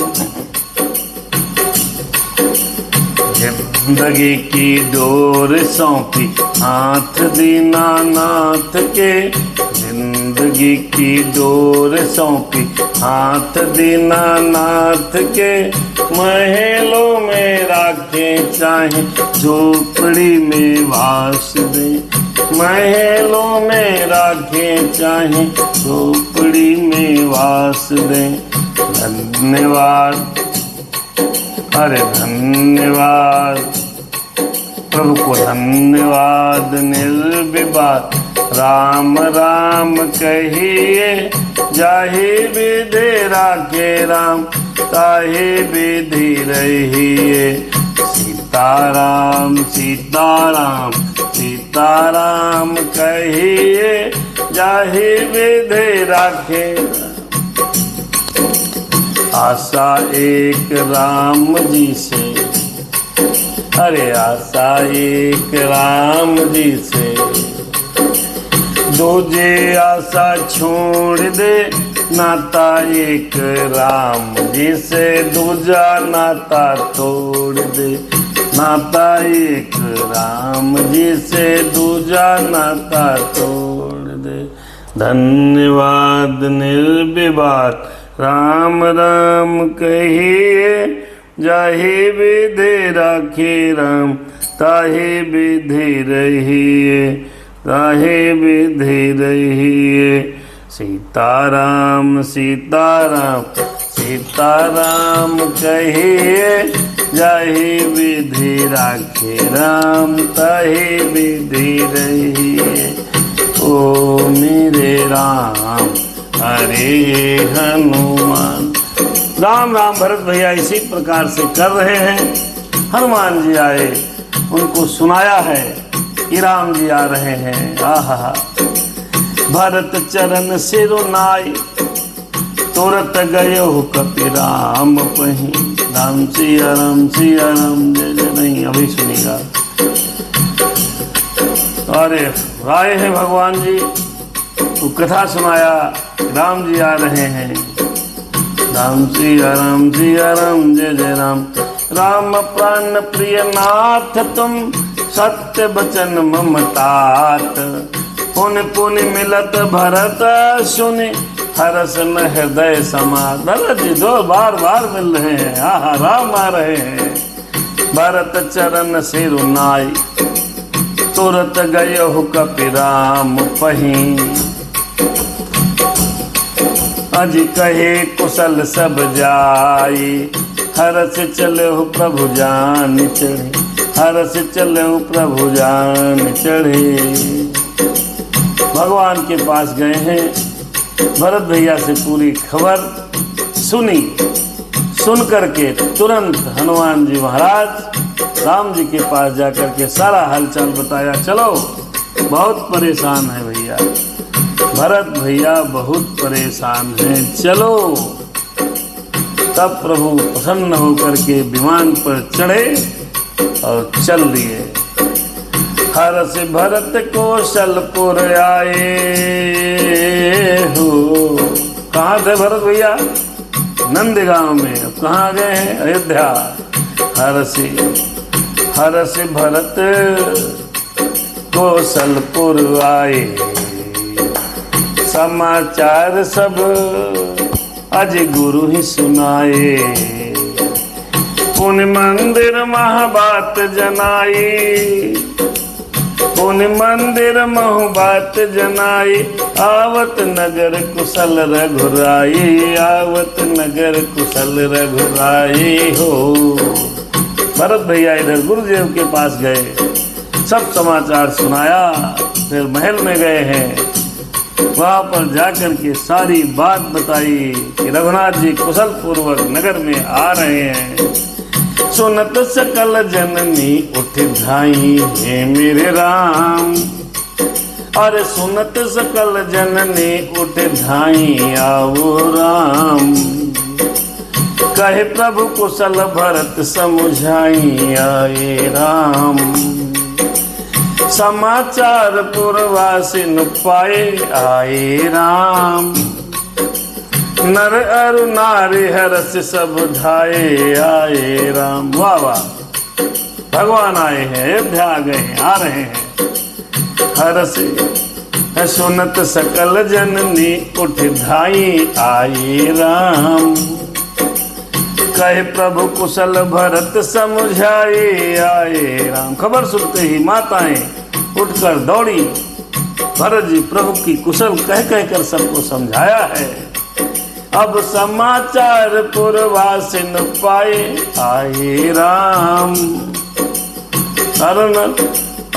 जिंदगी की डोर सौंपी हाथ दीनानाथ के, जिंदगी की डोर सौंपी हाथ दीनानाथ के। महलों में राखे चाहे झोपड़ी में वास दे, महलों में राखे चाहे झोपड़ी में वास दे। धन्यवाद अरे धन्यवाद प्रभु को धन्यवाद। निर्विवाद राम राम कहिए, जाहि विधि राखे राम ताहि विधि रहिए। सीताराम सीताराम सीताराम कहिए, जाहे विधे राखे। आशा एक राम जी से, अरे आशा एक राम जी से, दूजे आशा छोड़ दे, नाता एक राम जी से दूजा नाता तोड़ दे, नाता एक राम जी से दूजा नाता तोड़ दे। धन्यवाद निर्विवाद राम राम कहिए, जाहे विधि राखे राम ताहे विधि रहिए, ताहे विधि रहिए। सीताराम सीताराम सीताराम कहिए, जाहे विधि राखे राम ताहे विधि रहिए। ओ मेरे राम हरे हनुमान। राम राम भरत भैया इसी प्रकार से कर रहे हैं। हनुमान जी आए, उनको सुनाया है कि राम जी आ रहे हैं। आहा, भरत चरण सिरु नाई, तुरत गयो कपि राम पही। राम सिया राम जय जय। नहीं अभी सुनिएगा। अरे आए हैं भगवान जी, तो कथा सुनाया, राम जी आ रहे हैं। राम सिया राम जय जय राम। राम प्राण प्रिय नाथ तुम, सत्य वचन मम तात। पुन पुन मिलत भरत सुनि, हरस न हृदय समात। भरत जी दो बार मिल रहे हैं। आहा, राम आ रहे हैं। भरत चरण सिरु नाई, तुरत गयो कपि राम पही। अज कहे कुशल सब जाई, हरस चले प्रभु जान चढ़े, हरस चले प्रभु जान चढ़े। भगवान के पास गए हैं, भरत भैया से पूरी खबर सुनी। सुन करके तुरंत हनुमान जी महाराज राम जी के पास जाकर के सारा हालचाल बताया। चलो, बहुत परेशान है भैया, भरत भैया बहुत परेशान हैं, चलो। तब प्रभु प्रसन्न होकर के विमान पर चढ़े और चल दिए। हरस भरत कौशलपुर आए हो। कहाँ थे भरत भैया? नंदगांव में। अब कहाँ गए हैं? अयोध्या। हरस भरत कौशलपुर आए, समाचार सब अज गुरु ही सुनाए। पुन मंदिर महाबात जनाई, पुन मंदिर महबात जनाई। आवत नगर कुशल रघुराई, आवत नगर कुशल रघुराई हो। भरत भैया इधर गुरुदेव के पास गए, सब समाचार सुनाया। फिर महल में गए हैं, वहां पर जाकर के सारी बात बताई कि रघुनाथ जी कुशल पूर्वक नगर में आ रहे हैं। सुनत सकल जननी उठ धाई, हे मेरे राम। अरे सुनत सकल जननी उठ धाई, आओ राम। कहे प्रभु कुशल भरत समुझाई, आए राम। समाचार पुरवासिन पाए, आए राम। नर अरु नारी हरस सब धाये, आए राम। वाह वाह, भगवान आए हैं, अयोध्या आ गए हैं, आ रहे हैं। हरस सुनत सकल जननी उठ धाई, आए राम। कहे प्रभु कुशल भरत समुझाए, आए राम। खबर सुनते ही माताएं उठकर दौड़ी। भरत जी प्रभु की कुशल कह कर सबको समझाया है। अब समाचार पुरवासिन पाए, आए राम।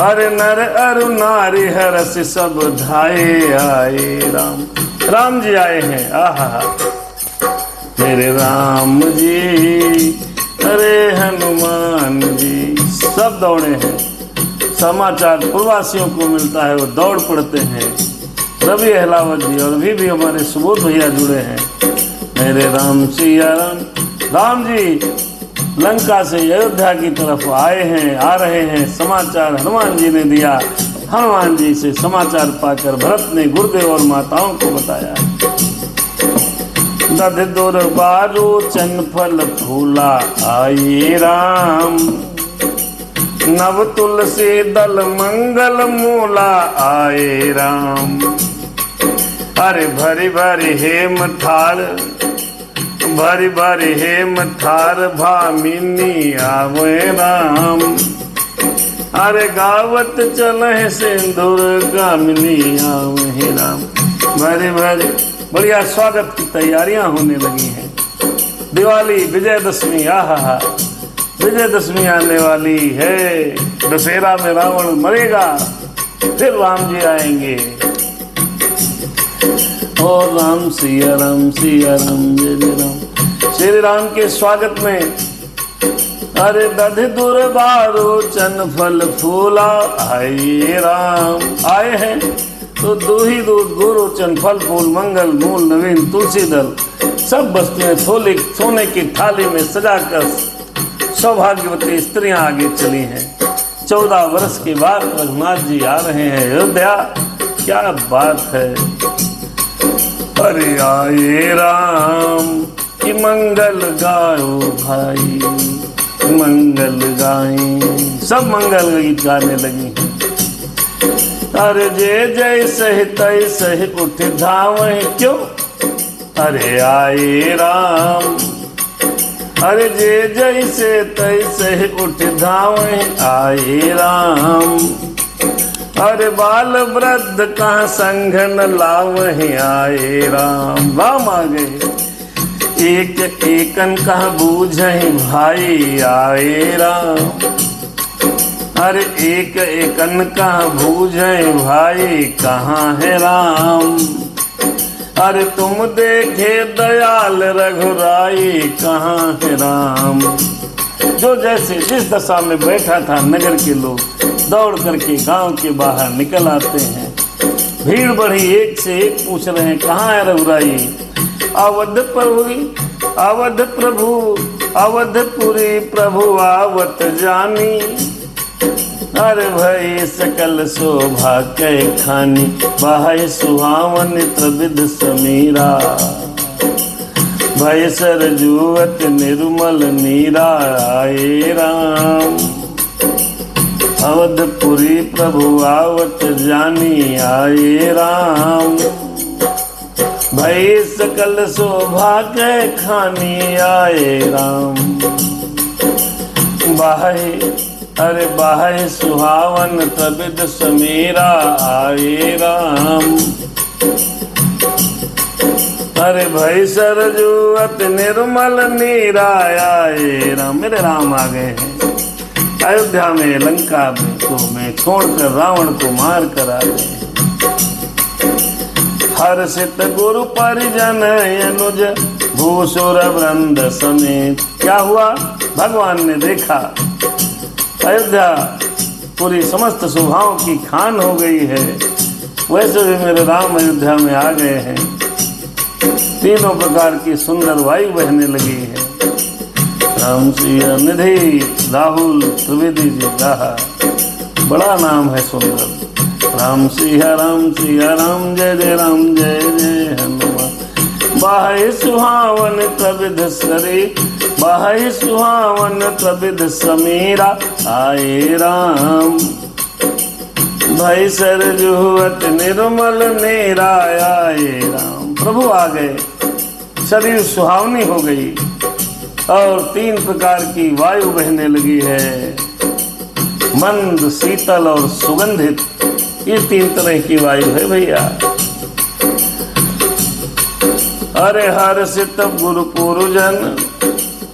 अरे नर अरु नारी हरस सब धाये, आए राम। राम जी आए हैं। आहा, मेरे राम जी, अरे हनुमान जी, सब दौड़े हैं। समाचार प्रवासियों को मिलता है, वो दौड़ पड़ते हैं। रवि अहलावत जी और भी हमारे सुबोध भैया जुड़े हैं। मेरे राम सिया राम। राम जी लंका से अयोध्या की तरफ आ रहे हैं। समाचार हनुमान जी ने दिया। हनुमान जी से समाचार पाकर भरत ने गुरुदेव और माताओं को बताया। दध दुर्बारो चन फल फूला आए राम, नव तुलसी दल मंगल मूला आए राम। अरे भरी भरी हेम ठार, भरी भरी हेम ठार भामिनी आवे राम। अरे गावत चले सिंदूर गामिनी आवे राम। भरी भरी बढ़िया स्वागत की तैयारियां होने लगी हैं। दिवाली विजयदशमी, आहा विजयदशमी आने वाली है। दशहरा में रावण मरेगा, फिर राम जी आएंगे। और राम सिया राम सिया राम जय जय राम। श्री राम के स्वागत में अरे दधि दुर्बारो चन फल फूला आए राम। आए हैं तो दूही दूध गुरु चन फल फूल मंगल मूल नवीन तुलसी दल सब वस्तुएं सोने की थाली में सजाकर सौभाग्यवती स्त्रियां आगे चली हैं। 14 वर्ष के बाद रघुनाथ जी आ रहे हैं अयोध्या। क्या बात है। अरे आए राम कि मंगल गाओ भाई, मंगल गाएं। सब मंगल गीत गाने लगी हैं। अरे जय जय सही तय सही उठ धावे। क्यों? अरे आए राम। अरे जय जय से तय सही उठ धावे आए राम। अरे बाल वृद्ध कहाँ संग न लावहि आए राम। राम आ गए। एक एकन कहाँ बूझहि भाई आए राम। अरे एक एकन कहाँ बूझहि भाई कहाँ है राम। अरे तुम देखे दयाल रघुराई कहाँ है राम। जो जैसे जिस दशा में बैठा था नगर के लोग दौड़ करके गांव के बाहर निकल आते हैं। भीड़ बढ़ी, एक से एक पूछ रहे हैं कहाँ है रघुराई। अवध प्रभु अवधपुरी प्रभु आवत जानी। अरे भई सकल शोभा कै खानी, बाह्य सुहावन त्रिविध समीरा। भय सरजुवत निर्मल नीरा आए राम। अवधपुरी प्रभु आवत जानी आए राम। भई सकल शोभा कै खानी आए राम। बाह्य अरे बाह्य सुहावन त्रिविध समीरा आए राम। अरे भई सरजुवत निर्मल नीरा आए राम। मेरे राम आ गए हैं अयोध्या में, लंका में छोड़कर रावण को मार कर आ गए। हर्षित गुरु परिजन अनुज भूसुर वृंद समेत। क्या हुआ? भगवान ने देखा अयोध्या पूरी समस्त शोभाओं की खान हो गई है। वैसे भी मेरे राम अयोध्या में आ गए हैं। तीनों प्रकार की सुंदर वायु बहने लगी है। राम सिया निधि राहुल त्रिवेदी जी कहा, बड़ा नाम है सुंदर। राम सिया राम जय जय राम जय जय हनुमान। बाह्य सुहावन त्रिविध सरे, बाह्य सुहावन त्रिविध समीरा आए राम। भई सरजुवत निर्मल नीरा आए राम। प्रभु आ गए, शरीर सुहावनी हो गई और 3 प्रकार की वायु बहने लगी है। मंद, शीतल और सुगंधित, ये 3 तरह की वायु है भैया। अरे हर्षित गुरु पुरुजन,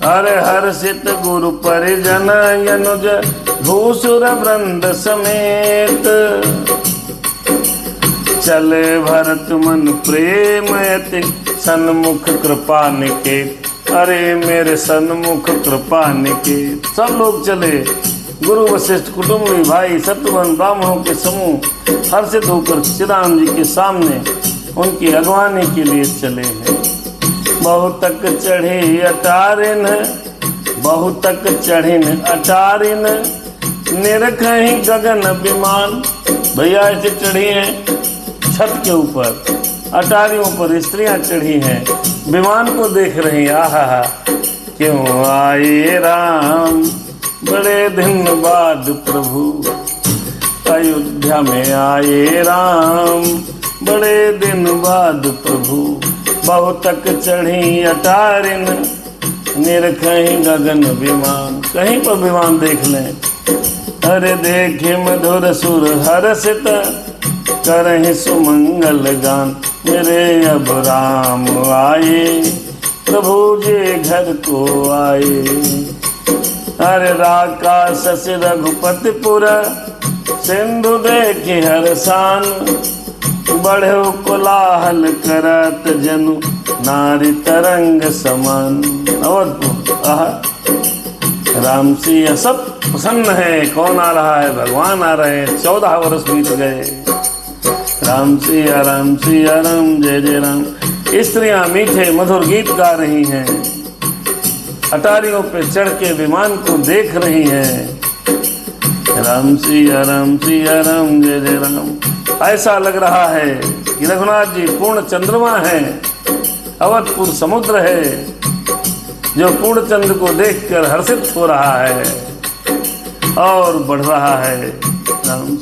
अरे हर्षित गुरु परिजन अनुज भूसुर वृंद समेत। चले भरत मन प्रेम अति सन्मुख कृपा निकेत। अरे मेरे सन्मुख कृपा निकेत। सब लोग चले गुरु वशिष्ठ कुटुंबी भाई शत्रुघ्न ब्राह्मणों के समूह हर्षित होकर श्री राम जी के सामने उनकी अगवानी के लिए चले हैं। बहुतक चढ़े अटारिन, बहुतक चढ़िन अटारिन, निरखहि गगन विमान। भैया ऐसे चढ़ी हैं छत के ऊपर, अटारियों पर स्त्रियां चढ़ी हैं, विमान को देख रही हैं। आहा, क्यों आए राम बड़े दिन बाद प्रभु, अयोध्या में आए राम बड़े दिन बाद प्रभु। बहुतक चढ़ी अटारिन, निरखहि गगन विमान। कहीं पर विमान देख लें। अरे देखे मधुर सुर हर्षित, करहि सुमंगल गान। मेरे अब राम आए, प्रभु जी घर को आए। अरे राकाश से रघुपतिपुर, सिंधु देखे हर्षान। बढ़े कोलाहल करत जनु, नारी तरंग समान। अवधपुर, आहा, राम सिया सब प्रसन्न है। कौन आ रहा है? भगवान आ रहे हैं। 14 वर्ष बीत गए। राम सिया राम जय जय राम। स्त्रियां मीठे मधुर गीत गा रही हैं, अटारियों पे चढ़ के विमान को देख रही हैं। राम सिया राम जय जय राम। ऐसा लग रहा है कि रघुनाथ जी पूर्ण चंद्रमा है, अवधपुर समुद्र है जो पूर्ण चंद्र को देखकर हर्षित हो रहा है और बढ़ रहा है। राम,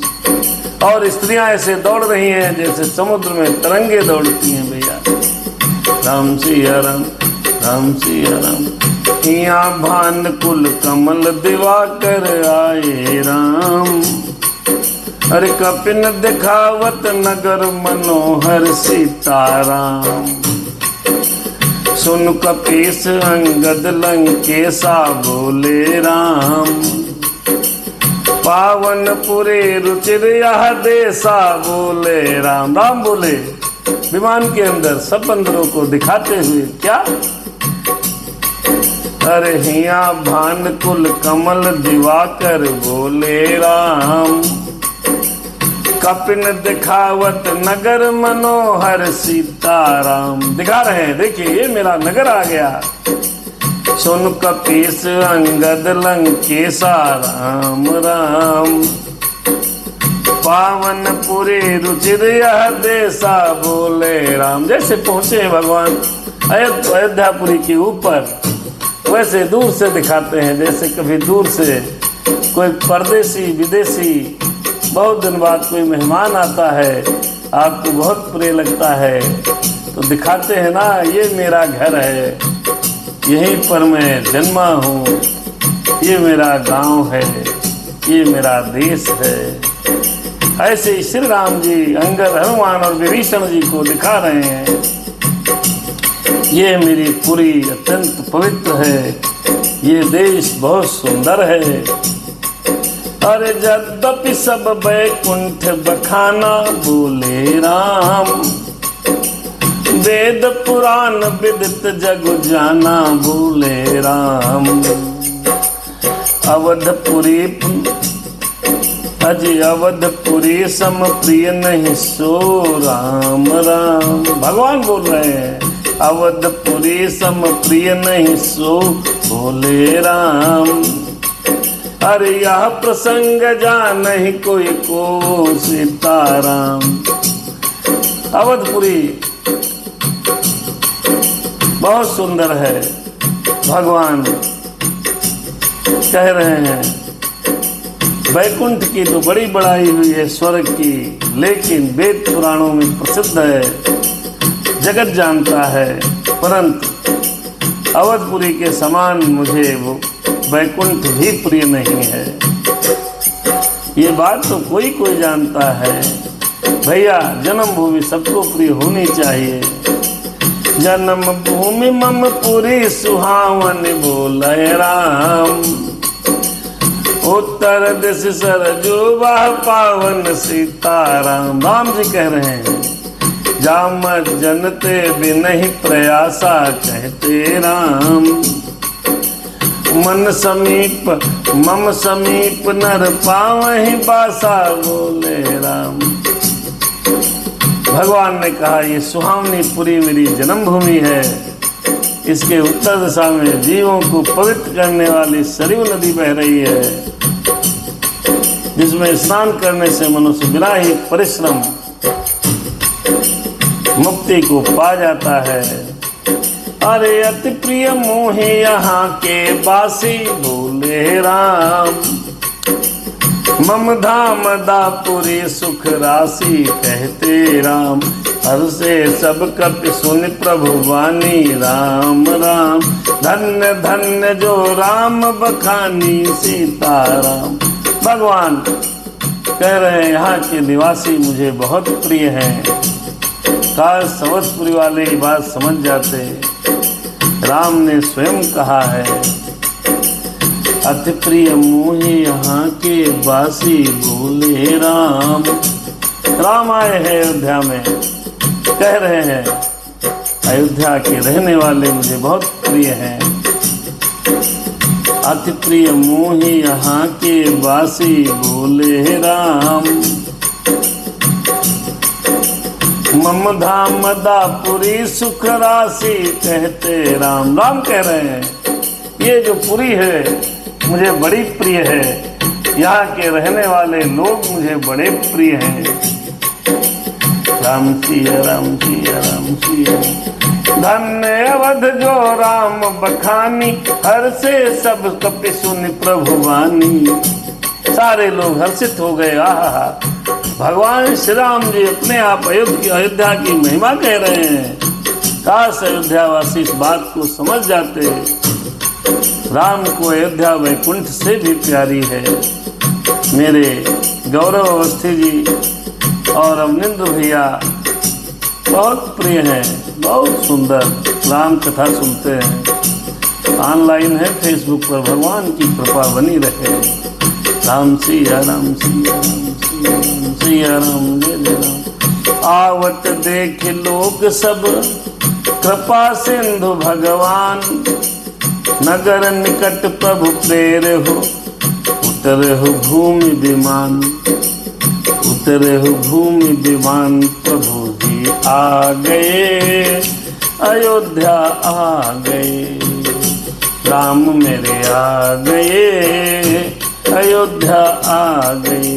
और स्त्रियां ऐसे दौड़ रही हैं जैसे समुद्र में तरंगे दौड़ती हैं। भैया राम सिया राम सिया राम। यहाँ भान कुल कमल दिवाकर आए राम। अरे कपिन दिखावत नगर मनोहर सीताराम। सुन कपीस अंगद लंकेशा बोले राम। पावन पुरे रुचिर यह देसा बोले राम। राम बोले विमान के अंदर सब बंदरों को दिखाते हुए। क्या? अरे हिया भान कुल कमल दिवाकर बोले राम। कपिन दिखावत नगर मनोहर सीताराम। दिखा रहे हैं, देखिए ये मेरा नगर आ गया। सुन कपीस अंगद लंकेशा राम राम। पावन पुरी रुचिर यह देसा बोले राम। जैसे पहुंचे भगवान अयोध्यापुरी के ऊपर, वैसे दूर से दिखाते हैं। जैसे कभी दूर से कोई परदेसी विदेशी बहुत दिन बाद कोई मेहमान आता है, आपको बहुत प्रिय लगता है, तो दिखाते हैं ना, ये मेरा घर है, यहीं पर मैं जन्मा हूँ, ये मेरा गांव है, ये मेरा देश है। ऐसे ही श्री राम जी अंगद हनुमान और विभीषण जी को दिखा रहे हैं, ये मेरी पुरी अत्यंत पवित्र है, ये देश बहुत सुंदर है। अरे यद्यपि सब वैकुंठ बखाना बोले राम। वेद पुराण विदित जग जाना बोले राम। अवधपुरी अजय अवधपुरी सम प्रिय नहीं सो राम राम। भगवान बोल रहे हैं, अवधपुरी सम प्रिय नहीं सो बोले राम। अरे यह प्रसंग जान ही कोई को सीताराम। अवधपुरी बहुत सुंदर है, भगवान कह रहे हैं। वैकुंठ की तो बड़ी बड़ाई हुई है स्वर्ग की, लेकिन वेद पुराणों में प्रसिद्ध है, जगत जानता है, परंतु अवधपुरी के समान मुझे वो वैकुंठ भी प्रिय नहीं है। ये बात तो कोई कोई जानता है। भैया जन्मभूमि सबको प्रिय होनी चाहिए। जन्म भूमि मम पुरी सुहावन बोले राम। उत्तर दिश सरजू वह पावन सीताराम। राम जी कह रहे हैं, जाम जनते बिनहि प्रयासा कहते राम। मन समीप मम समीप नर पावहि बासा बोले राम। भगवान ने कहा ये सुहावनी पुरी मेरी जन्मभूमि है। इसके उत्तर दिशा में जीवों को पवित्र करने वाली सरयू नदी बह रही है, जिसमें स्नान करने से मनुष्य बिना ही परिश्रम मुक्ति को पा जाता है। अरे अति प्रिय मोहे यहाँ के बासी बोले राम। मम धाम दापुरी सुख राशि कहते राम। हर से सब कपि सुनि प्रभु वाणी राम राम। धन्य धन्य जो राम बखानी सीताराम। भगवान कह रहे हैं यहाँ के निवासी मुझे बहुत प्रिय हैं। काश सवतपुरी वाले की बात समझ जाते। राम ने स्वयं कहा है अति प्रिय मोहे यहाँ के वासी बोले राम। राम आए हैं अयोध्या में, कह रहे हैं अयोध्या के रहने वाले मुझे बहुत प्रिय हैं। अति प्रिय मोहे यहाँ के वासी बोले राम। मम धाम दापुरी सुख राशि कहते राम। राम कह रहे हैं ये जो पुरी है मुझे बड़ी प्रिय है। यहाँ के रहने वाले लोग मुझे बड़े प्रिय हैं। राम सिया राम सिया राम सिया। धन्य अवध जो राम बखानी। हर से सब कपि सुनि प्रभु वाणी। सारे लोग हर्षित हो गए। आहा, भगवान श्री राम जी अपने आप अयोध्या की महिमा कह रहे हैं। काश अयोध्यावासी इस बात को समझ जाते। राम को अयोध्या वैकुंठ से भी प्यारी है। मेरे गौरव अवस्थी जी और अमनिंद्र भैया बहुत प्रिय हैं, बहुत सुंदर राम कथा सुनते हैं। ऑनलाइन है फेसबुक पर। भगवान की कृपा बनी रहे। राम सिया राम सिया राम सिया राम सिया राम जय जय राम। आवत देख लोग सब कृपा सिंधु भगवान। नगर निकट प्रभु प्रेर हो। उतरे हो भूमि विमान। उतरे हो भूमि विमान। प्रभु जी आ गए अयोध्या आ गए। राम मेरे आ गए अयोध्या आ गए।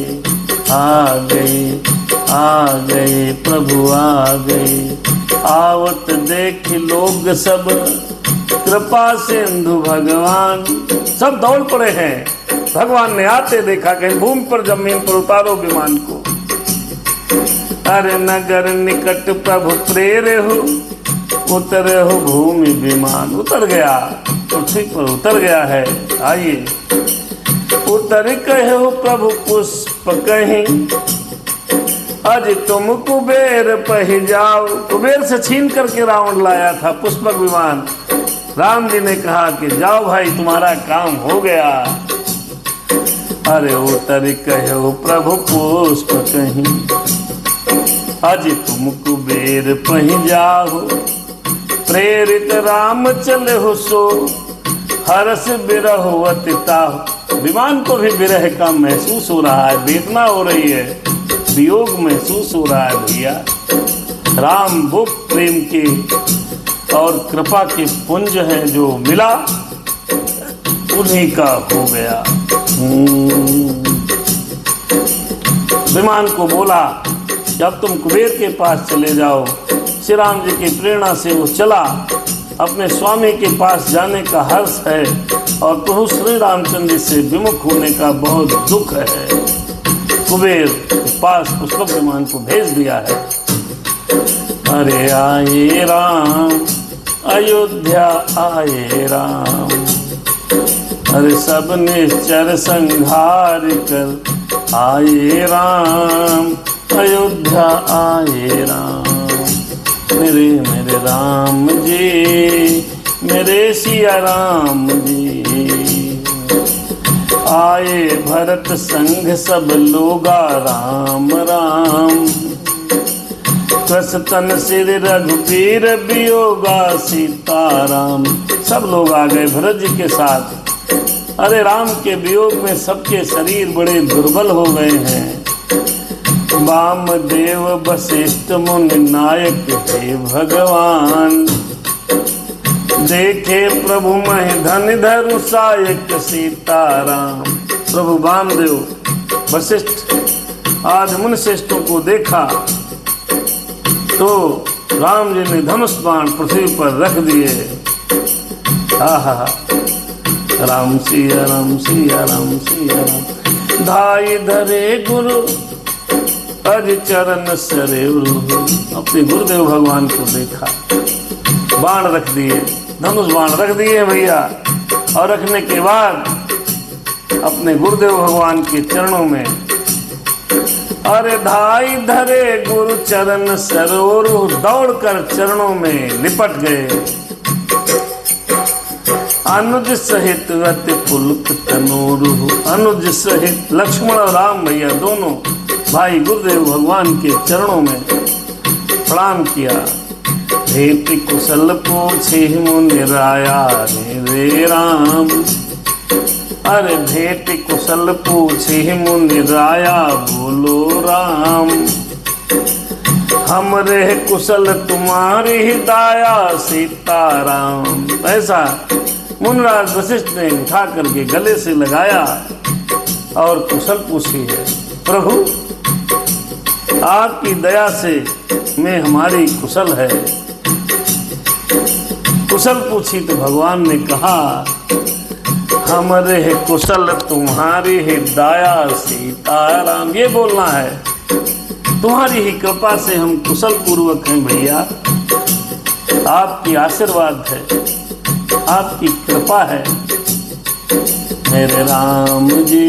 आ गए आ गए प्रभु आ गए। आवत देख लोग सब कृपा सिंधु भगवान। सब दौड़ पड़े हैं। भगवान ने आते देखा कहीं भूमि पर जमीन पर उतारो विमान को। अरे नगर निकट प्रभु प्रेरे हो। उतरे हो भूमि विमान। उतर गया, पृथ्वी पर उतर गया है। आइए उतर कहे हो प्रभु पुष्प कहीं। अज तुम कुबेर पही जाओ। कुबेर से छीन करके रावण लाया था पुष्पक विमान। राम जी ने कहा कि जाओ भाई तुम्हारा काम हो गया। अरे उतर कहो प्रभु पुष्प कहीं। अज तुम कुबेर पही जाओ। प्रेरित राम चले हो सो। हरस बिरह अतिता। विमान को भी विरह का महसूस हो रहा है, वेदना हो रही है, वियोग महसूस हो रहा है भैया। राम वो प्रेम के और कृपा के पुंज हैं जो मिला उन्हीं का हो गया। विमान को बोला कि अब तुम कुबेर के पास चले जाओ। श्री राम जी की प्रेरणा से वो चला। अपने स्वामी के पास जाने का हर्ष है और प्रभु श्री रामचंद्र से विमुख होने का बहुत दुख है। कुबेर के पास पुष्पक विमान को भेज दिया है। अरे आए राम अयोध्या आए राम। अरे सब निश्चर संहार कर आए राम अयोध्या आए राम। मेरे राम जी मेरे सिया राम जी। आए भरत संग सब लोगा राम राम। कृष्ण सिर रघुवीर वियोगा सीताराम। सब लोग आ गए भरत जी के साथ। अरे राम के वियोग में सबके शरीर बड़े दुर्बल हो गए हैं। वामदेव वशिष्ठ मुनि नायक हे भगवान, देखे प्रभु महि धन धरु सायक सीताराम। प्रभु वामदेव वशिष्ठ आज मुनि श्रेष्ठों को देखा तो राम जी ने धनुष बाण पृथ्वी पर रख दिए। आहा, राम सिया राम सिया राम सिया राम। धाई धरे गुरु अज चरण सरेवरु। अपने गुरुदेव भगवान को देखा, बाण रख दिए, धनुष बाण रख दिए भैया। और रखने के बाद अपने गुरुदेव भगवान के चरणों में, अरे धाई धरे गुरु चरण सरोरु, दौड़कर चरणों में लिपट गए। अनुज सहित रति पुलक तनोरु, अनुज सहित लक्ष्मण और राम भैया दोनों भाई गुरुदेव भगवान के चरणों में प्रणाम किया। भेंट कुशल पूछे मुनि राया रे राम, अरे भेंट कुशल पूछे मुनि राया बोलो राम। हमरे कुशल तुम्हारी दाया सीताराम। ऐसा मुनिराज वशिष्ठ ने उठा करके गले से लगाया और कुशल पूछी है, प्रभु आपकी दया से मैं हमारी कुशल है। कुशल पूछी तो भगवान ने कहा, हमरे कुशल तुम्हारी ही दया सीताराम। ये बोलना है, तुम्हारी ही कृपा से हम कुशल पूर्वक हैं भैया। आपकी आशीर्वाद है, आपकी कृपा है। मेरे राम जी,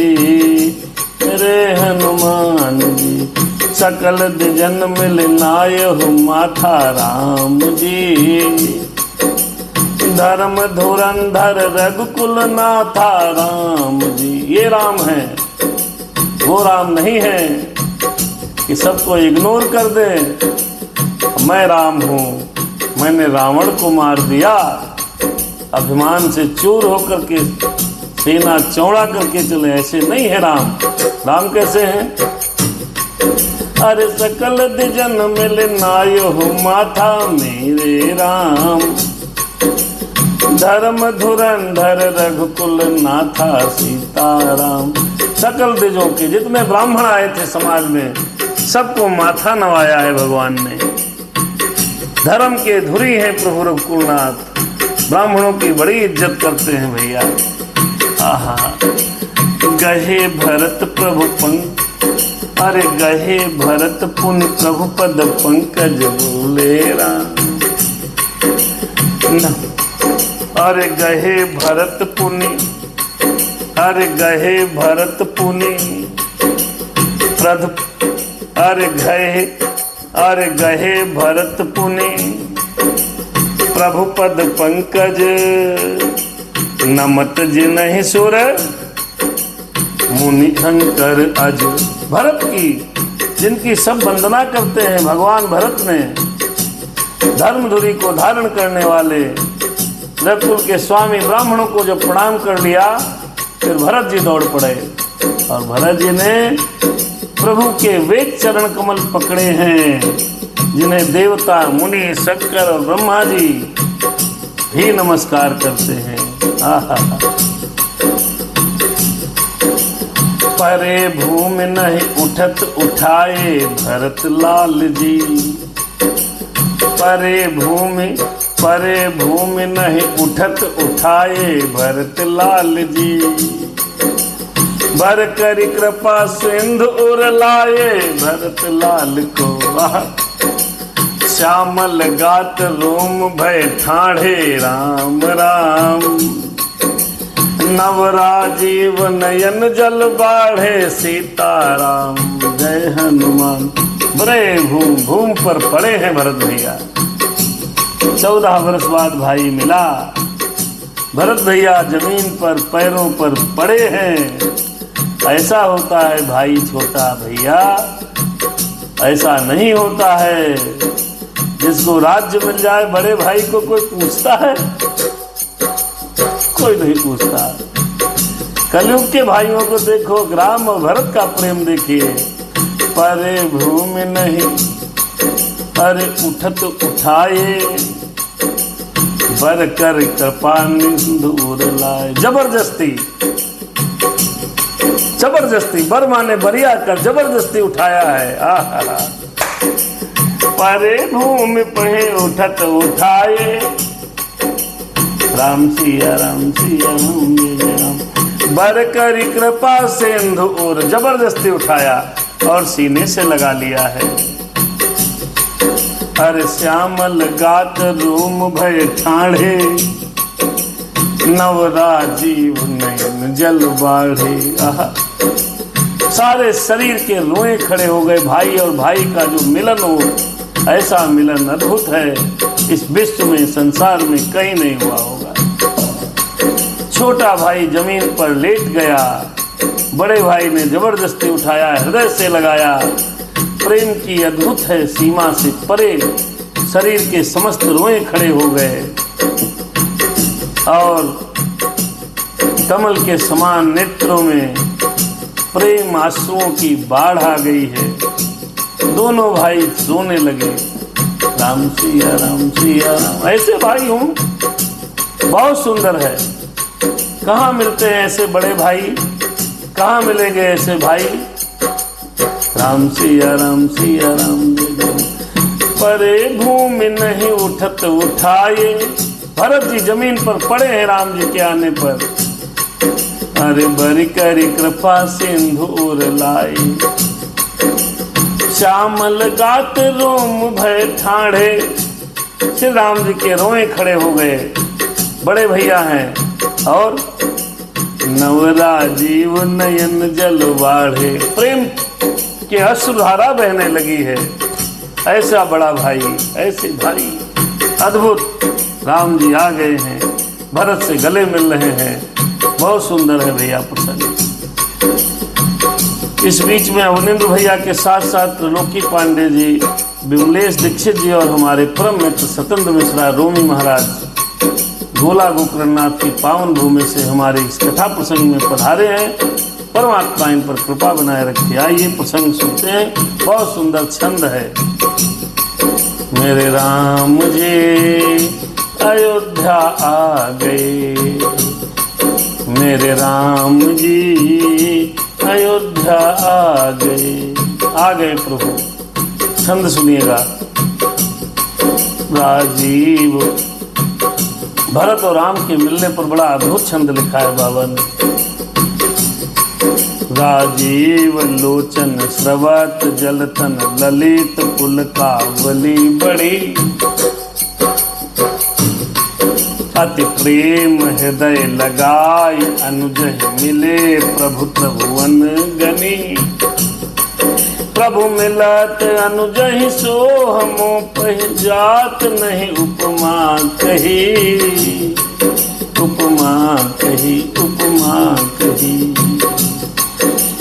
मेरे हनुमान जी, सकल जन मिल नायहु माथा राम जी। धर्म धुरंधर रघुकुल नाथा राम जी। ये राम है, वो राम नहीं है कि सबको इग्नोर कर दे। मैं राम हूँ, मैंने रावण को मार दिया, अभिमान से चूर होकर के सेना चौड़ा करके चले, ऐसे नहीं है राम। राम कैसे हैं? अरे सकल जन मिल नायहु माथा मेरे राम। धर्म धुरंधर रघुकुल नाथा सीताराम। सकल द्विजों के जितने ब्राह्मण आए थे समाज में, सबको माथा नवाया है भगवान ने। धर्म के धुरी हैं प्रभु रघुकुलनाथ, ब्राह्मणों की बड़ी इज्जत करते हैं भैया। आहा, गहे भरत प्रभु पंक, अरे गहे भरत पुण्य प्रभु पद पंकज बोले राम। अरे गहे भरत पुनि, अरे गहे भरत पुनि प्रध, अरे गहे भरत पुनि प्रभु पद पंकज। नमत जिन्हि सुर मुनि शंकर अज। भरत की, जिनकी सब वंदना करते हैं भगवान भरत ने, धर्मधुरी को धारण करने वाले रघुकुल के स्वामी ब्राह्मणों को जब प्रणाम कर लिया, फिर भरत जी दौड़ पड़े। और भरत जी ने प्रभु के वेद चरण कमल पकड़े हैं, जिन्हें देवता मुनि शंकर और ब्रह्मा जी भी नमस्कार करते हैं। आहा, परे भूमि नहीं उठत उठाए भरत लाल जी। परे भूमि नहीं उठत उठाए भरत लाल जी। भर करी कृपा सिंधु उर लाए भरत लाल को। श्यामल गात रोम भय ठाढ़े राम राम। नवराजीव नयन जल बाढ़े सीताराम। जय हनुमान। बड़े भूम पर पड़े हैं भरत भैया। 14 वर्ष बाद भाई मिला। भरत भैया जमीन पर पैरों पर पड़े हैं। ऐसा होता है भाई छोटा भैया, ऐसा नहीं होता है। जिसको राज्य मिल जाए बड़े भाई को कोई पूछता है? कोई नहीं पूछता। कलयुग के भाइयों को देखो, राम और भरत का प्रेम देखिए। परे भूमि नहीं अरे उठत उठाए, बर कर कृपा दूर लाए। जबरदस्ती जबरदस्ती, बर माने बरिया कर, जबरदस्ती उठाया है। आहा, परे भूमि पहे उठत उठाए, राम सिया राम सिया राम जय राम। बर करी कृपा सिंधु और, जबरदस्ती उठाया और सीने से लगा लिया है। अरे श्यामल गात रूम भय ठाढ़े, नवराजीव नयन जल बाढ़े। आहा, सारे शरीर के रोए खड़े हो गए। भाई और भाई का जो मिलन हो, ऐसा मिलन अद्भुत है, इस विश्व में संसार में कहीं नहीं हुआ होगा। छोटा भाई जमीन पर लेट गया, बड़े भाई ने जबरदस्ती उठाया, हृदय से लगाया। प्रेम की अद्भुत है सीमा से परे, शरीर के समस्त रोए खड़े हो गए और कमल के समान नेत्रों में प्रेम आंसुओं की बाढ़ आ गई है। दोनों भाई सोने लगे। राम सिया राम सिया राम। ऐसे भाई हूँ, बहुत सुंदर है। कहाँ मिलते हैं ऐसे बड़े भाई, कहाँ मिलेंगे ऐसे भाई। राम सिया राम सिया राम। परे भूमि नहीं उठत उठाए, भरत जी जमीन पर पड़े हैं राम जी के आने पर। अरे बरी करी कृपा सिंधु और लाई, श्यामल गात रोम भय ठाढ़े। श्री राम जी के रोए खड़े हो गए, बड़े भैया हैं। और नवराजीव नयन जल बाढ़े, प्रेम की अश्रुधारा बहने लगी है। ऐसा बड़ा भाई, ऐसे भाई अद्भुत। राम जी आ गए हैं, भरत से गले मिल रहे हैं, बहुत सुंदर है भैया प्रसंग। इस बीच में अवनिंद्र भैया के साथ साथ त्रिलोकी पांडे जी, विमलेश दीक्षित जी और हमारे परम मित्र सत्येंद्र मिश्रा रोमी महाराज गोला गोकर्णनाथ की पावन भूमि से हमारे इस कथा प्रसंग में पधारे हैं। परमात्मा इन पर कृपा बनाए रखे। आइए प्रसंग सुनते हैं, बहुत सुंदर छंद है। मेरे राम जी अयोध्या आ गए, मेरे राम जी अयोध्या आ गए प्रभु। छंद सुनिएगा। राजीव, भरत और राम के मिलने पर बड़ा अद्भुत छंद लिखा है बाबा ने। राजीव लोचन स्रवत जलतन, ललित कुल कावली बड़ी, अति प्रेम हृदय लगाई, अनुज मिले प्रभु त्रिभुवन गनी। प्रभु मिलत अनुज ही सोहमो, पहि जात नहीं उपमा कही, उपमा कही, उपमा कही।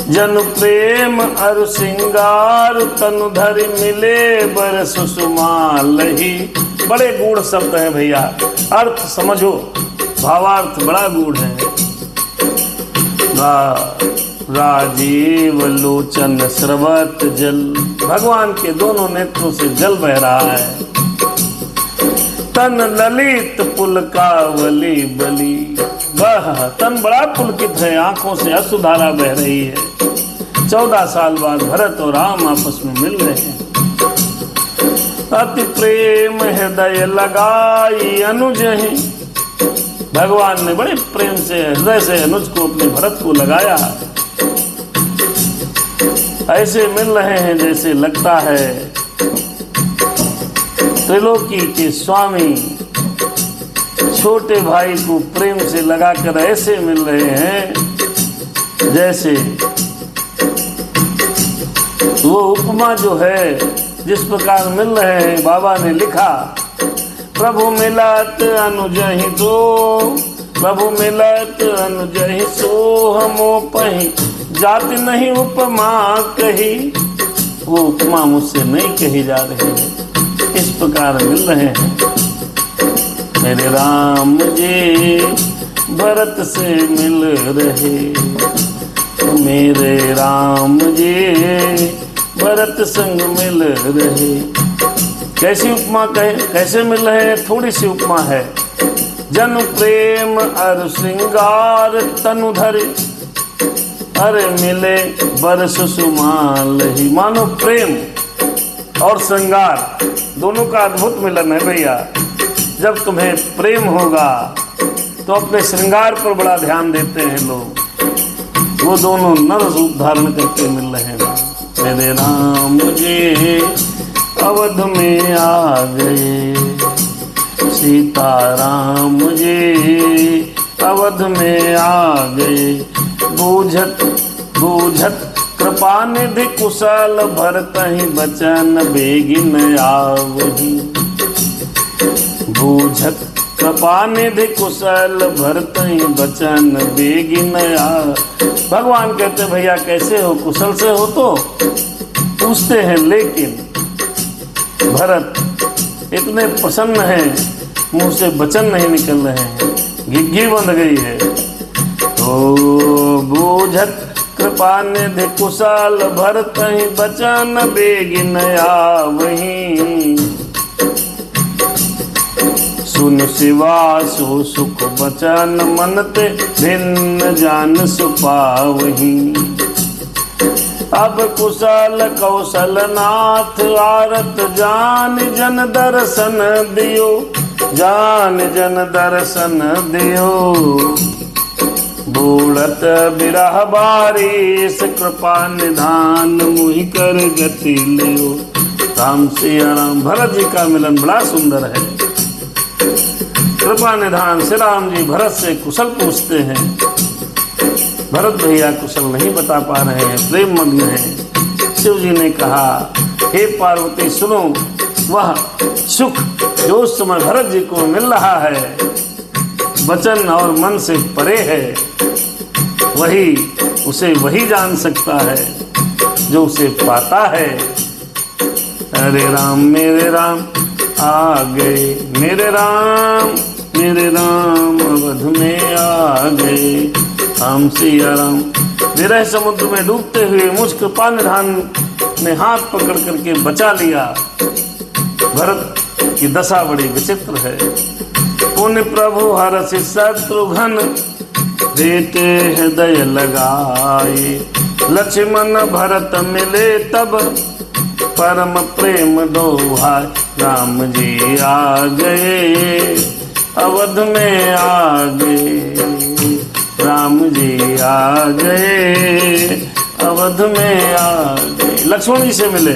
जन प्रेम अरु सिंगार, तनु धरि मिले बर सुषुमालही। बड़े गूढ़ शब्द हैं भैया, अर्थ समझो, भावार्थ बड़ा गूढ़ है। राजीव लोचन स्रवत जल, भगवान के दोनों नेत्रों से जल बह रहा है। तन ललित पुलकावली बली, वह तन बड़ा पुलकित है, आंखों से अश्रुधारा बह रही है। 14 साल बाद भरत और राम आपस में मिल रहे हैं। अति प्रेम हृदय लगाई अनुज ही, भगवान ने बड़े प्रेम से हृदय से अनुज को, अपने भरत को लगाया। ऐसे मिल रहे हैं जैसे लगता है त्रिलोकी के स्वामी छोटे भाई को प्रेम से लगाकर ऐसे मिल रहे हैं जैसे वो उपमा जो है जिस प्रकार मिल रहे हैं। बाबा ने लिखा, प्रभु मिलत अनुजहि तो, प्रभु मिलत अनुजहि सो, हमो पहि जाति नहीं उपमा कही। वो उपमा मुझसे नहीं कही जा रही है, इस प्रकार मिल रहे हैं। मेरे राम जी भरत से मिल रहे। मेरे राम जी भरत संग मिल रहे। कैसी उपमा कैसे मिल रहे हैं? थोड़ी सी उपमा है। जन प्रेम अर श्रृंगार तनु धरे, अरे मिले बरस सुमाल ही। मानो प्रेम और श्रृंगार दोनों का अद्भुत मिलन है भैया। जब तुम्हें प्रेम होगा तो अपने श्रृंगार पर बड़ा ध्यान देते हैं लोग। वो दोनों नर रूप धारण करके मिल रहे हैं। मेरे राम जी अवध में आ गए, सीता राम जी अवध में आ गए। बूझत बूझत कृपा निधि कुशल, भरतहि बचन बेगिन आवही। बूझत कृपा निधि कुशल, भरतहि बचन बेगिन आ। भगवान कहते भैया कैसे हो? कुशल से हो तो पूछते हैं, लेकिन भरत इतने प्रसन्न हैं, मुंह से वचन नहीं निकल रहे हैं, घिघी बंध गई है। ओ बूझत कृपा निधि कुशल, भरतहि बचन बेगिन आवही। सुन शिवासु सुख बचन, मनते भिन्न जान सुपावही। अब कुशल कौशल नाथ, आरत जान जन दर्शन दियो, जान जन दर्शन दियो। बूढ़त बिरह बारिश, कृपा निधान मुहि कर गति लियो। राम सिया राम। भरत जी का मिलन बड़ा सुंदर है। कृपा निधान से राम जी भरत से कुशल पूछते हैं। भरत भैया कुशल नहीं बता पा रहे हैं, प्रेम मग्न हैं। शिव जी ने कहा, हे पार्वती सुनो, वह सुख जो उस समय भरत जी को मिल रहा है, वचन और मन से परे है, वही जान सकता है जो उसे पाता है। अरे राम मेरे राम आ गए, मेरे राम अवध में आ गए। राम सिया राम। विरह समुद्र में डूबते हुए मुझ कृपा निधान ने हाथ पकड़ करके बचा लिया। भरत की दशा बड़ी विचित्र है। पुण्य प्रभु हरषि शत्रुघ्न, देते हृदय लगाए। लक्ष्मण भरत मिले तब, परम प्रेम दोहाय। राम जी आ गए, अवध में आ गए। राम जी आ गए, अवध में आ गए। लक्ष्मण जी से मिले।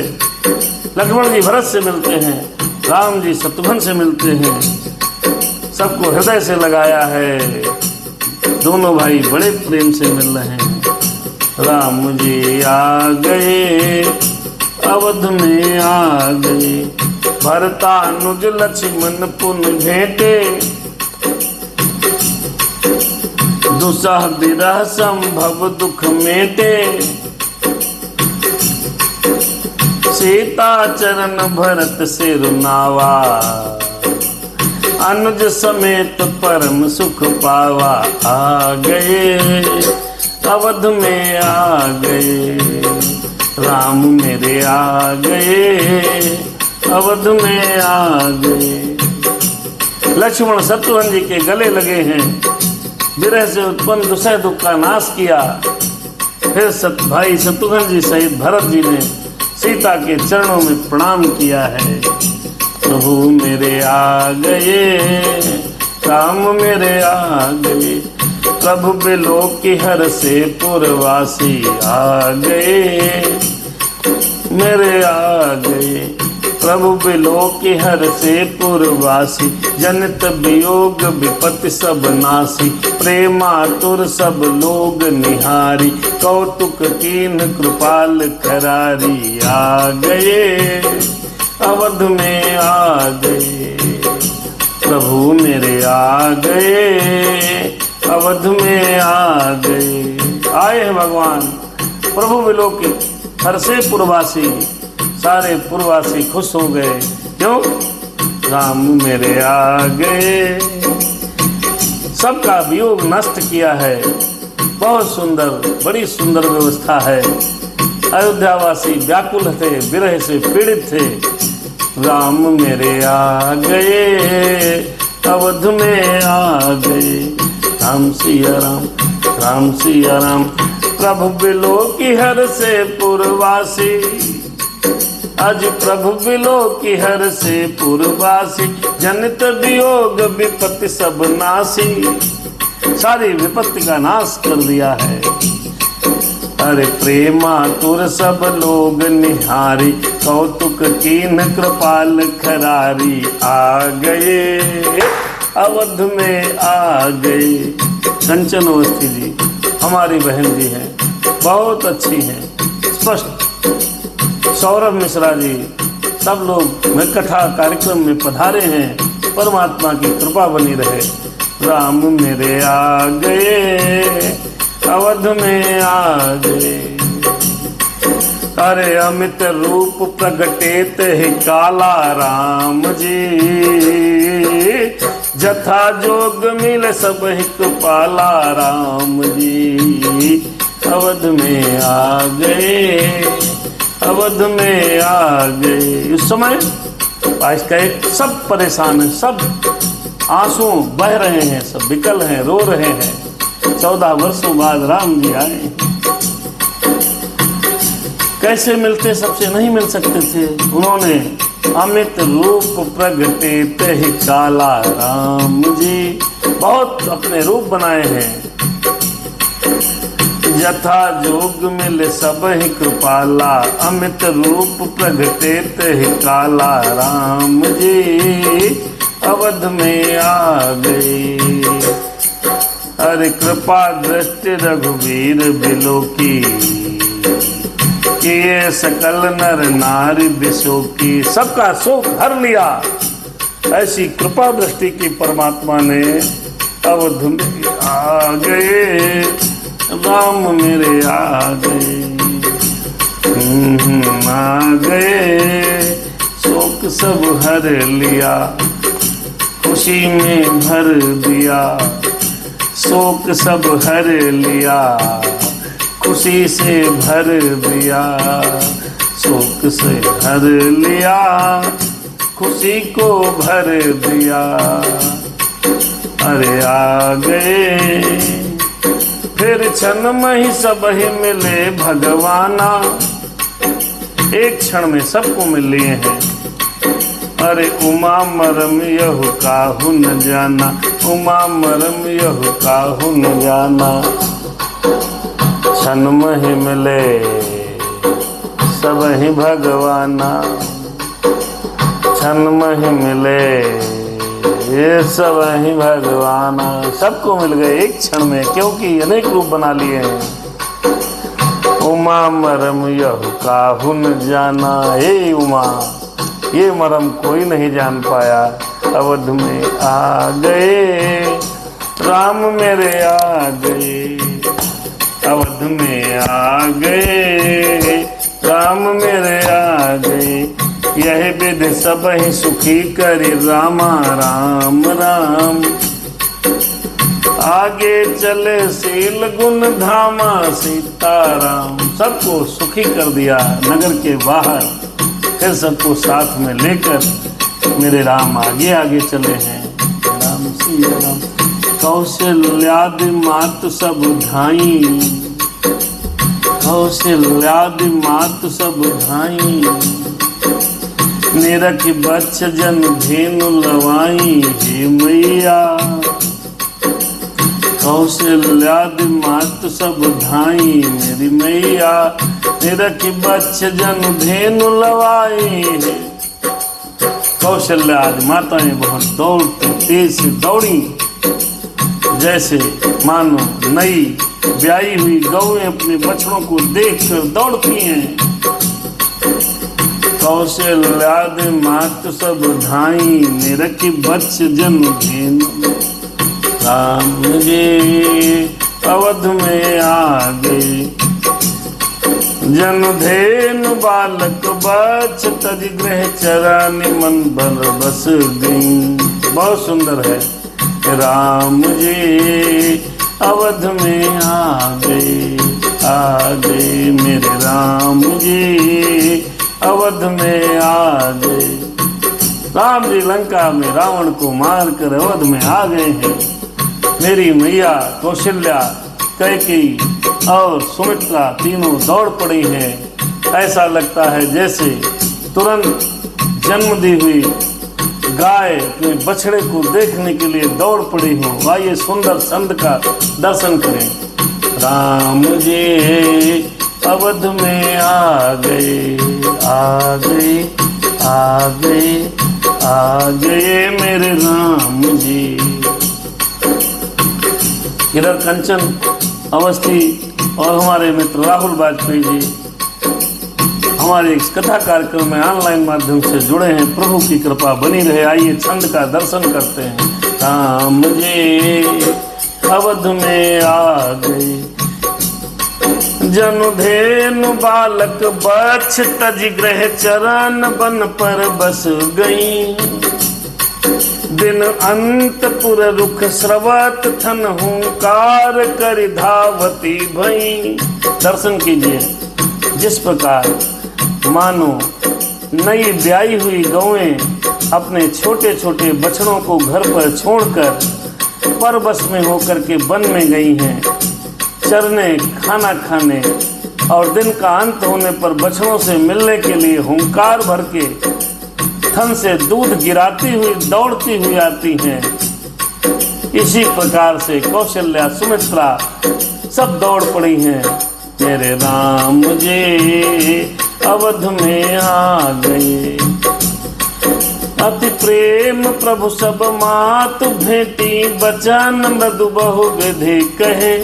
लक्ष्मण जी भरत से मिलते हैं, राम जी शत्रुघ्न से मिलते हैं। सबको हृदय से लगाया है। दोनों भाई बड़े प्रेम से मिल रहे हैं। राम जी आ गए, अवध में आ गए। भरतानुज लक्ष्मण पुन भेंटे, दुसह विरह संभव दुख मेटे। सीता चरण भरत सिर नावा, अनुज समेत परम सुख पावा। आ गए, अवध में आ गए। राम मेरे आ गए, अवध में आ गए। लक्ष्मण शत्रुघ्न जी के गले लगे हैं। विरह से उत्पन्न दुसह दुख का नाश किया। फिर भाई शत्रुघ्न जी सहित भरत जी ने सीता के चरणों में प्रणाम किया है। प्रभु मेरे आ गए, राम मेरे आ गए। प्रभु बिलो की हर से पुरवासी आ गए, मेरे आ गए। प्रभु बिलो की हर से पुरवासी, जनित वियोग विपत्ति सब नासी। प्रेमातुर सब लोग निहारी, कौतुक कीन कृपाल करारी। आ गए, अवध में आ गए। प्रभु मेरे आ गए, अवध में आ गए। आए हैं भगवान प्रभु बिलो की हर से पुरवासी। सारे पुरवासी खुश हो गए। क्यों? राम मेरे आ गए। सबका वियोग नष्ट किया है। बहुत सुंदर, बड़ी सुंदर व्यवस्था है। अयोध्यावासी व्याकुल थे, विरह से पीड़ित थे। राम मेरे आ गए, अवध में आ गए। राम सिया राम, राम सिया राम। प्रभु बिलो की हर से पुरवासी, आज प्रभु बिलो की हर से पुरवासी। जनित वियोग विपत्ति सब नासी, सारी विपत्ति का नाश कर दिया है। अरे प्रेमातुर सब लोग निहारी, कौतुक कीन कृपाल खरारी। आ गए, अवध में आ गए। कंचन अवस्थी जी हमारी बहन जी हैं, बहुत अच्छी हैं, स्पष्ट। सौरभ मिश्रा जी, सब लोग कथा कार्यक्रम में पधारे हैं। परमात्मा की कृपा बनी रहे। राम मेरे आ गए, अवध में आ गए। अरे अमित रूप प्रगटेत है काला राम जी, जथा जोग मिल सब हिक पाला राम जी। अवध में आ गए, अवध में आ गए। उस समय सब परेशान हैं, सब आंसू बह रहे हैं, सब विकल हैं, रो रहे हैं। 14 वर्षों बाद राम जी आए। कैसे मिलते, सबसे नहीं मिल सकते थे। उन्होंने अमित रूप प्रगटेत ही काला राम जी, बहुत अपने रूप बनाए हैं। यथा जोग मिल सब ही कृपाला, अमित रूप प्रगटेत ही काला राम जी। अवध में आ गए। अरे कृपा दृष्टि रघुवीर बिलो की, किए सकल नर नारी विशो की। सबका शोक हर लिया, ऐसी कृपा दृष्टि की परमात्मा ने। अवध में आ गए, राम मेरे आ गए। आ गए, शोक सब हर लिया, खुशी में भर दिया। शोक सब हर लिया, खुशी से भर दिया। शोक से भर लिया, खुशी को भर दिया। अरे आ गए, फिर क्षण में ही सब ही मिले भगवाना। एक क्षण में सबको मिल लिए हैं। अरे उमा मरम यहु काहू न जाना, उमा मरम यहु काहू न जाना। क्षण में ही मिले सब ही भगवाना, क्षण में ही मिले ये सब ही भगवाना। सबको मिल गए एक क्षण में, क्योंकि अनेक रूप बना लिए हैं। उमा मरम यहु काहू न जाना, हे उमा ये मरम कोई नहीं जान पाया। अवध में आ गए, राम मेरे आ गए। अवध में आ गए, राम मेरे आ गए। यह विध सब ही सुखी करी रामा राम राम। आगे चले शील गुण धामा सीताराम। सबको सुखी कर दिया नगर के बाहर, फिर सबको साथ में लेकर मेरे राम आगे आगे चले हैं। राम सिया राम। कौशल्यादि मात सब धाई, कौशल्यादि मात सब धाई। निरख बच्च जन धेनु लवाई, हे मैया। कौशल्यादि मात सब धाई, मेरी मैया। निरख बच्च जन धेनु लवाई। कौशल्या आदि माताएं बहुत दौड़ती, तेज से दौड़ी, जैसे मानो नई ब्याई हुई गौएं अपने बछड़ों को देखकर दौड़ती हैं। कौशल्यादि मात सब धाई, निरख बच्च जन धेनु। राम जी अवध में आ गए। जनुधेनु बालक बच्च, तज गृह चरानी मन बल बस गई। बहुत सुंदर है मेरे राम जी अवध में आ गए मेरे राम जी अवध में आ गए। राम जी लंका में रावण को मारकर अवध में आ गए हैं। मेरी मैया कौशल्या, कैकेयी और सुमित्रा तीनों दौड़ पड़ी हैं। ऐसा लगता है जैसे तुरंत जन्म दी हुई गाय अपने बछड़े को देखने के लिए दौड़ पड़ी हो। आइए सुंदर संत का दर्शन करें। राम जी अवध में आ गए मेरे राम जी। इधर कंचन अवस्थी और हमारे मित्र राहुल वाजपेयी जी हमारे इस कथा कार्यक्रम में ऑनलाइन माध्यम से जुड़े हैं। प्रभु की कृपा बनी रहे। आइए छंद का दर्शन करते हैं। राम जी अवध में आ गए, जनुधेनु बालक बछ तज ग्रह चरण बन पर बस गई। दिन अंतपुर रुख स्रवत थन हुंकार कर धावती भई। दर्शन कीजिए जिस प्रकार मानो नई ब्याई हुई गौएं अपने छोटे छोटे बछड़ों को घर पर छोड़कर परबस में होकर के वन में गई हैं चरने, खाना खाने, और दिन का अंत होने पर बछड़ों से मिलने के लिए हुंकार भर के थन से दूध गिराती हुई दौड़ती हुई आती हैं। इसी प्रकार से कौशल्या, सुमित्रा सब दौड़ पड़ी हैं। मेरे राम जी अवध में आ गए। अति प्रेम प्रभु सब मातु भेटी, बचन मृदु बहु विधि कहे।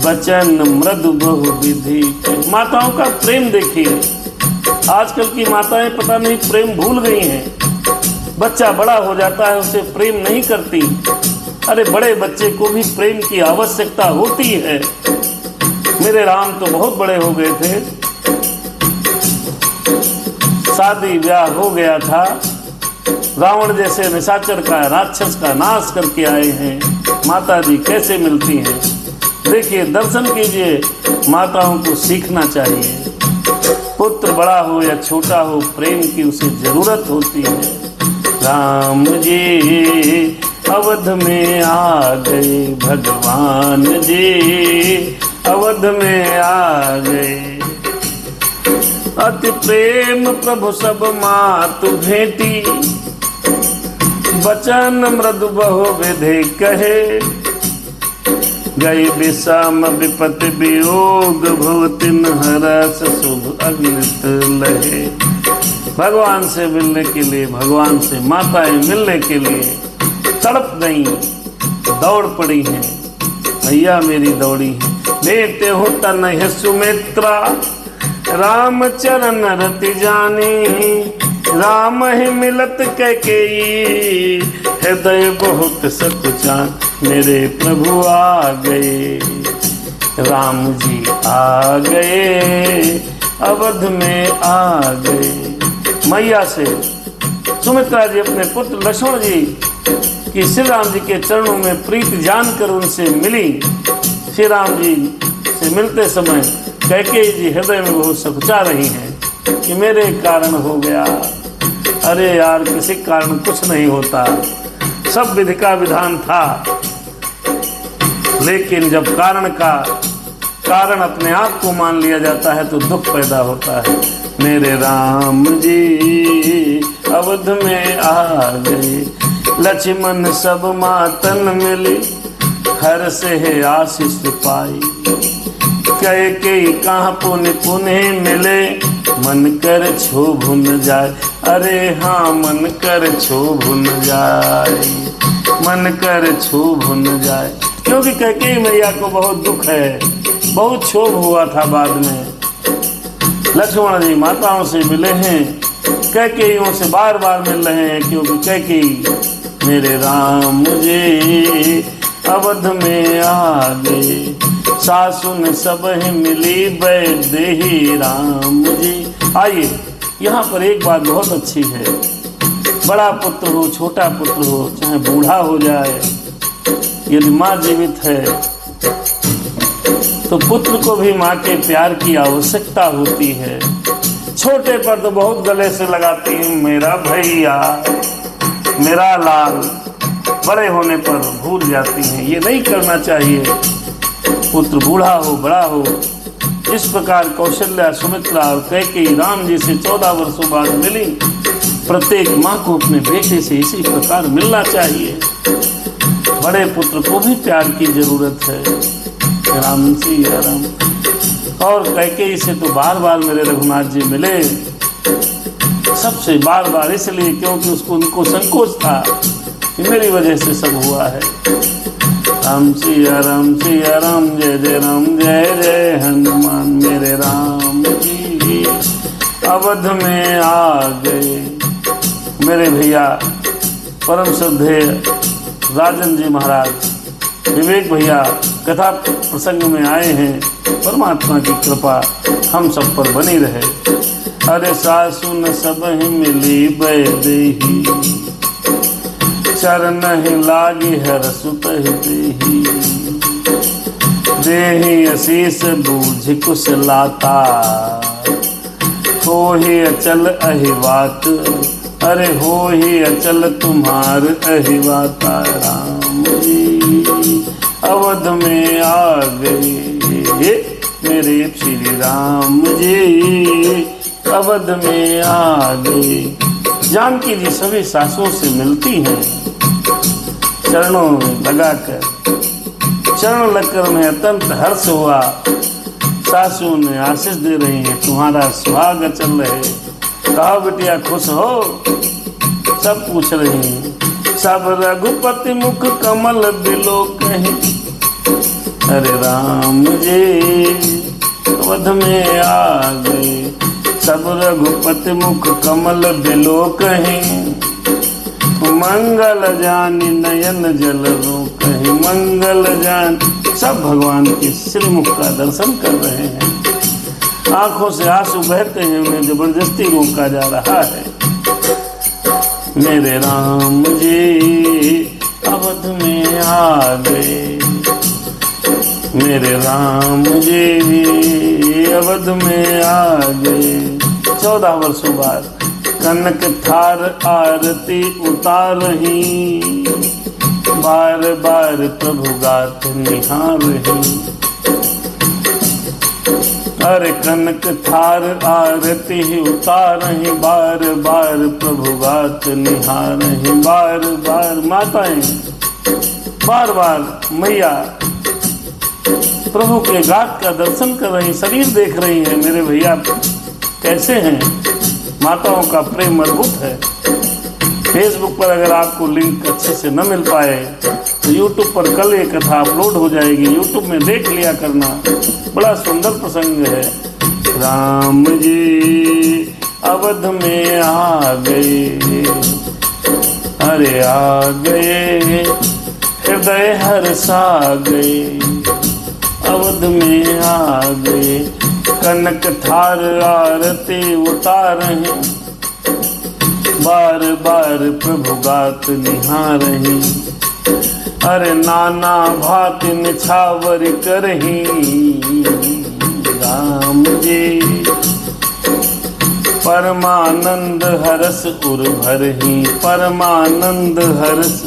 बचन मृदु बहु विधि कहे। माताओं का प्रेम देखिए। आजकल की माताएं पता नहीं प्रेम भूल गई हैं। बच्चा बड़ा हो जाता है उसे प्रेम नहीं करती। अरे बड़े बच्चे को भी प्रेम की आवश्यकता होती है। मेरे राम तो बहुत बड़े हो गए थे, शादी ब्याह हो गया था, रावण जैसे निशाचर का, राक्षस का नाश करके आए हैं। माता जी कैसे मिलती हैं देखिए, दर्शन कीजिए। माताओं को सीखना चाहिए। पुत्र बड़ा हो या छोटा हो, प्रेम की उसे जरूरत होती है। राम जी अवध में आ गए, भगवान जी अवध में आ गए। अति प्रेम प्रभु सब मातु भेटी, बचन मृदु बहु विधि कहे। गई विषम विपत्ति वियोग, भुवतिन हरस शुभ अग्नित लहे। भगवान से मिलने के लिए, भगवान से माताएं मिलने के लिए तड़प गई, दौड़ पड़ी हैं। मैया मेरी दौड़ी है। देते हो तन है सुमित्रा, राम चरण रति जानी। राम ही मिलत कैकेयी, हृदय बहुत सकुचान। मेरे प्रभु आ गए, राम जी आ गए, अवध में आ गए। मैया से सुमित्रा जी अपने पुत्र लक्ष्मण जी की श्री राम जी के चरणों में प्रीति जानकर उनसे मिली। श्री राम जी से मिलते समय कैकेयी जी हृदय में बहुत सकुचा रही हैं कि मेरे कारण हो गया। अरे यार, किसी कारण कुछ नहीं होता, सब विधि का विधान था। लेकिन जब कारण अपने आप को मान लिया जाता है तो दुख पैदा होता है। मेरे राम जी अवध में आ गए, लक्ष्मण सब मातन मिली। हर से है आशीष पाई, कैकेयी कहाँ पुण्य पुण्य मिले। मन कर क्षोभ न जाए, अरे हाँ मन कर क्षोभ न जाए, मन कर क्षोभ न जाए। क्योंकि कैकेयी मैया को बहुत दुख है, बहुत क्षोभ हुआ था बाद में। लक्ष्मण जी माताओं से मिले हैं, कैकेयियों से बार बार मिल रहे हैं, क्योंकि कैकेयी मेरे राम जी अवध में आ गए। सासुन सब ही मिली बैदेही राम जी। आइए, यहाँ पर एक बात बहुत अच्छी है। बड़ा पुत्र हो, छोटा पुत्र हो, चाहे बूढ़ा हो जाए, यदि माँ जीवित है तो पुत्र को भी माँ के प्यार की आवश्यकता होती है। छोटे पर तो बहुत गले से लगाती है, मेरा भैया, मेरा लाल। बड़े होने पर भूल जाती हैं। ये नहीं करना चाहिए। पुत्र बूढ़ा हो बड़ा हो, इस प्रकार कौशल्या, सुमित्रा और कैकेयी राम जी से 14 वर्षों बाद मिली। प्रत्येक माँ को अपने बेटे से इसी प्रकार मिलना चाहिए। बड़े पुत्र को भी प्यार की जरूरत है। राम जी राम। और कैकेयी से तो बार बार मेरे रघुनाथ जी मिले, सबसे बार बार, इसलिए क्योंकि उनको संकोच था कि मेरी वजह से सब हुआ है। राम सिया राम, सिया राम, जय जय राम, जय जय हनुमान मेरे राम जी। अवध में आ गए मेरे भैया परम श्रद्धेय राजन जी महाराज, विवेक भैया कथा प्रसंग में आए हैं। परमात्मा की कृपा हम सब पर बनी रहे। अरे सासु न सब ही मिली बैदेही, चरण ही लागी हर सुत देही। देही असीस बूझ कुशलाता, हो ही अचल अहिवात। अरे हो ही अचल तुम्हार अहिवाता। राम जी अवध में आ गए मेरे श्री राम जी, अवध में आ गए। जानकी जी सभी सासुओं से मिलती हैं, चरणों में लगाकर। चरण लगकर उन्हें अत्यंत हर्ष हुआ। सासू ने आशीष दे रही है, तुम्हारा सुहाग चल रहे। कहा बिटिया खुश हो? सब पूछ रही हैं। सब रघुपति मुख कमल बिलो कहीं। अरे राम जी अवध में आ गए, सब रघुपति मुख कमल बिलो कहीं। मंगल जानी नयन जल रो कहीं। मंगल जान, सब भगवान के श्रीमुख का दर्शन कर रहे हैं। आंखों से आंसू बहते हैं, उन्हें जबरदस्ती रोका जा रहा है। मेरे राम जी अवध में आ गए, मेरे राम जी अवध में आ गए। 14 वर्षों बाद कनक थार आरती उतारही, बार बार प्रभु गात निहारही। अरे कनक थार आरती उतारही, बार बार प्रभु गात निहारही। बार बार माताएं बार बार मैया प्रभु के गात का दर्शन कर रही, शरीर देख रही है। मेरे भैया कैसे हैं? माताओं का प्रेम अद्भुत है। फेसबुक पर अगर आपको लिंक अच्छे से न मिल पाए तो यूट्यूब पर कल ये कथा अपलोड हो जाएगी, यूट्यूब में देख लिया करना। बड़ा सुंदर प्रसंग है। राम जी अवध में आ गए, अरे आ गए, हृदय हर्षा गए। अवध में आ गए, कनक थार आरती उतारही, बार बार प्रभु गात निहारही। अरे नाना भांति निछावर करही। राम जी परमानंद हरस उर भरही, परमानंद हरस।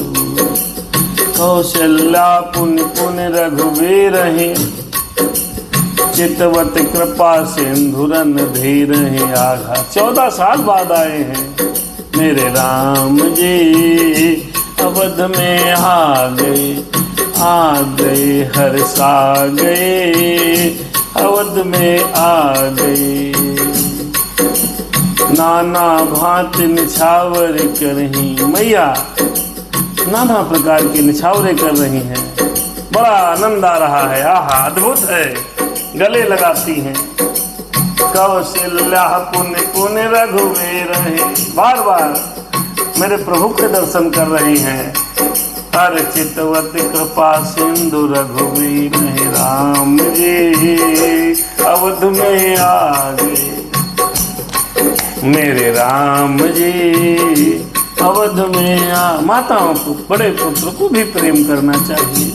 कौशल्या पुण्य पुण्य रघुवीरहि, चितवत कृपा सिंधुरन धीरहि आघा। 14 साल बाद आए हैं मेरे राम जी, अवध में आ गए हर्षा गए, अवध में आ गए। नाना भांति निछावर करही, मैया नाना प्रकार के निछावरे कर रही हैं। बड़ा आनंद आ रहा है। आहा अद्भुत है। गले लगाती हैं। कौशल्या पुण्य पुण्य रघुवीर हैं, बार बार मेरे प्रभु के दर्शन कर रही हैं। हर चितवत कृपा सिंधु रघुवीर हैं। राम जी अवध में आ गए, मेरे राम जी अवध में माताओं को बड़े पुत्र को भी प्रेम करना चाहिए,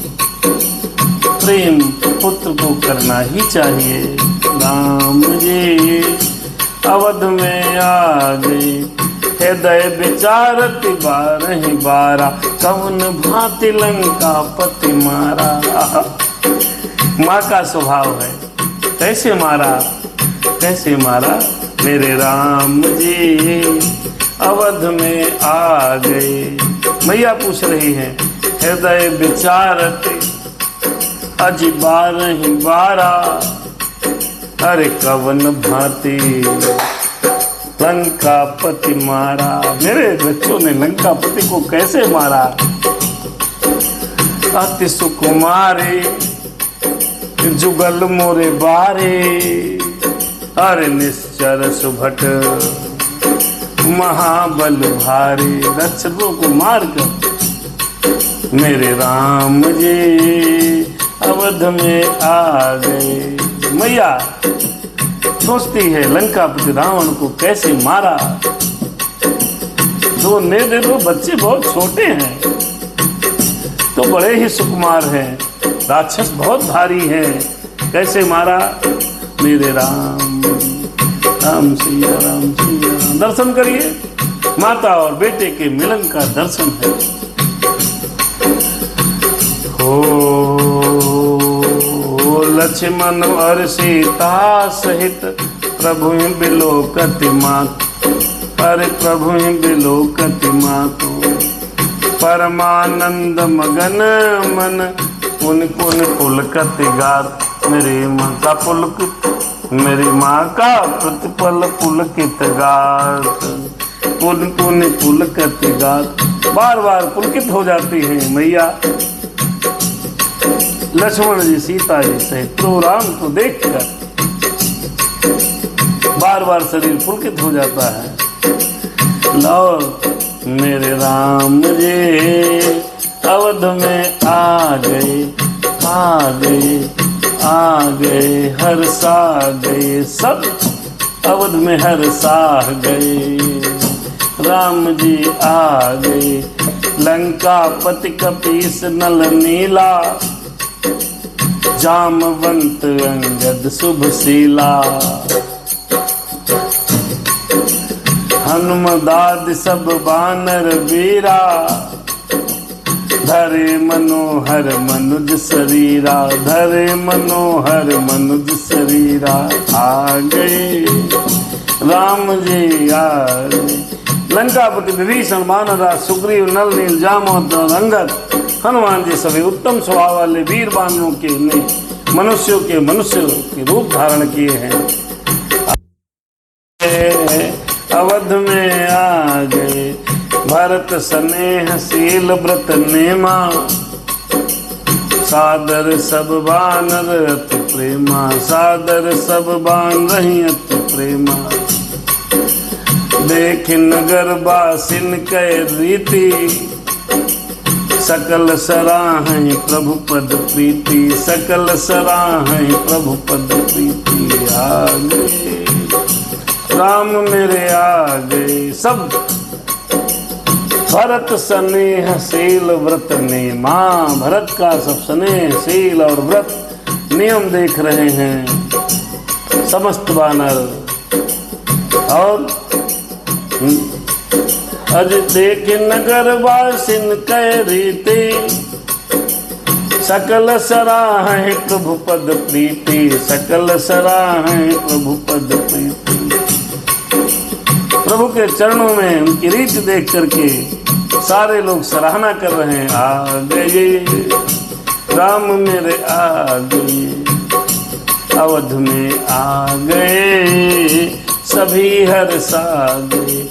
प्रेम पुत्र को करना ही चाहिए। राम जी अवध में आ गए, हृदय विचारत बारहि बारा, कवन भांति लंका पति मारा। माँ का स्वभाव है, कैसे मारा, कैसे मारा। मेरे राम जी अवध में आ गए। मैया पूछ रही है, हृदय विचारत अजी बारहि बारा, अरे कवन भांति लंका पति मारा। मेरे बच्चों ने लंका पति को कैसे मारा। अति सुकुमारे जुगल मोरे बारे, अरे निश्चर सुभट महाबल भारी। राक्षसों को मारकर मेरे राम जी अवध में आ गए। मैया सोचती है लंकापति रावण को कैसे मारा। तो मेरे दो बच्चे बहुत छोटे हैं, तो बड़े ही सुकुमार हैं, राक्षस बहुत भारी हैं, कैसे मारा। मेरे राम राम सिया राम सिया राम। दर्शन करिए, माता और बेटे के मिलन का दर्शन है। लक्ष्मण और सीता सहित प्रभु बिलोकति मात, अरे प्रभु बिलोकति मातो, परमानंद मगन मन पुन पुन पुलकति गात। मेरी माता पुलकित, मेरी माँ का प्रतिपल पुलकित गात, पुन पुन पुलकति गात। बार बार पुलकित हो जाती है मैया। लक्ष्मण जी सीता जी सहित प्रभु राम को देखकर बार बार शरीर पुलकित हो जाता है। लो मेरे राम जी अवध में आ गए, आ गए, आ गए, हर्षा गए, सब अवध में हर्षा गए। राम जी आ गए, लंका पति कपीस नल नीला, जामवंत अंगद शुभशीला, हनुमदाद सब बानर वीरा, धरे मनोहर मनुज शरीरा, धरे मनोहर मनुज शरीरा। आ गए राम जी आ गए। लंकापति विभीषण, वानरराज, सुग्रीव, नल नील, जामवंत और अंगद, हनुमान जी सभी उत्तम स्वभाव वाले वीर बानरों के ने मनुष्यों के रूप धारण किए हैं। अवध में आ गए, भरत स्नेह शील व्रत नेमा, सादर सब बानर अति प्रेमा, सादर सब बानर अति प्रेमा। देख नगर बासिन कै रीति, सकल सराहै प्रभु पद प्रीति, सकल सराहै प्रभु पद प्रीति। आ गए राम मेरे आ गए, सब भरत स्नेह शील व्रत नेमा। भरत का सब स्नेह शील और व्रत नियम देख रहे हैं समस्त बानर। और अज देख नगर वासिन कै रीति, सकल सराहै प्रभु पद प्रीति, सकल सराहै प्रभु पद प्रीति। प्रभु के चरणों में उनकी रीति देख करके सारे लोग सराहना कर रहे हैं। आ गए राम मेरे आ गए, अवध में आ गए, सभी हर्षा गए।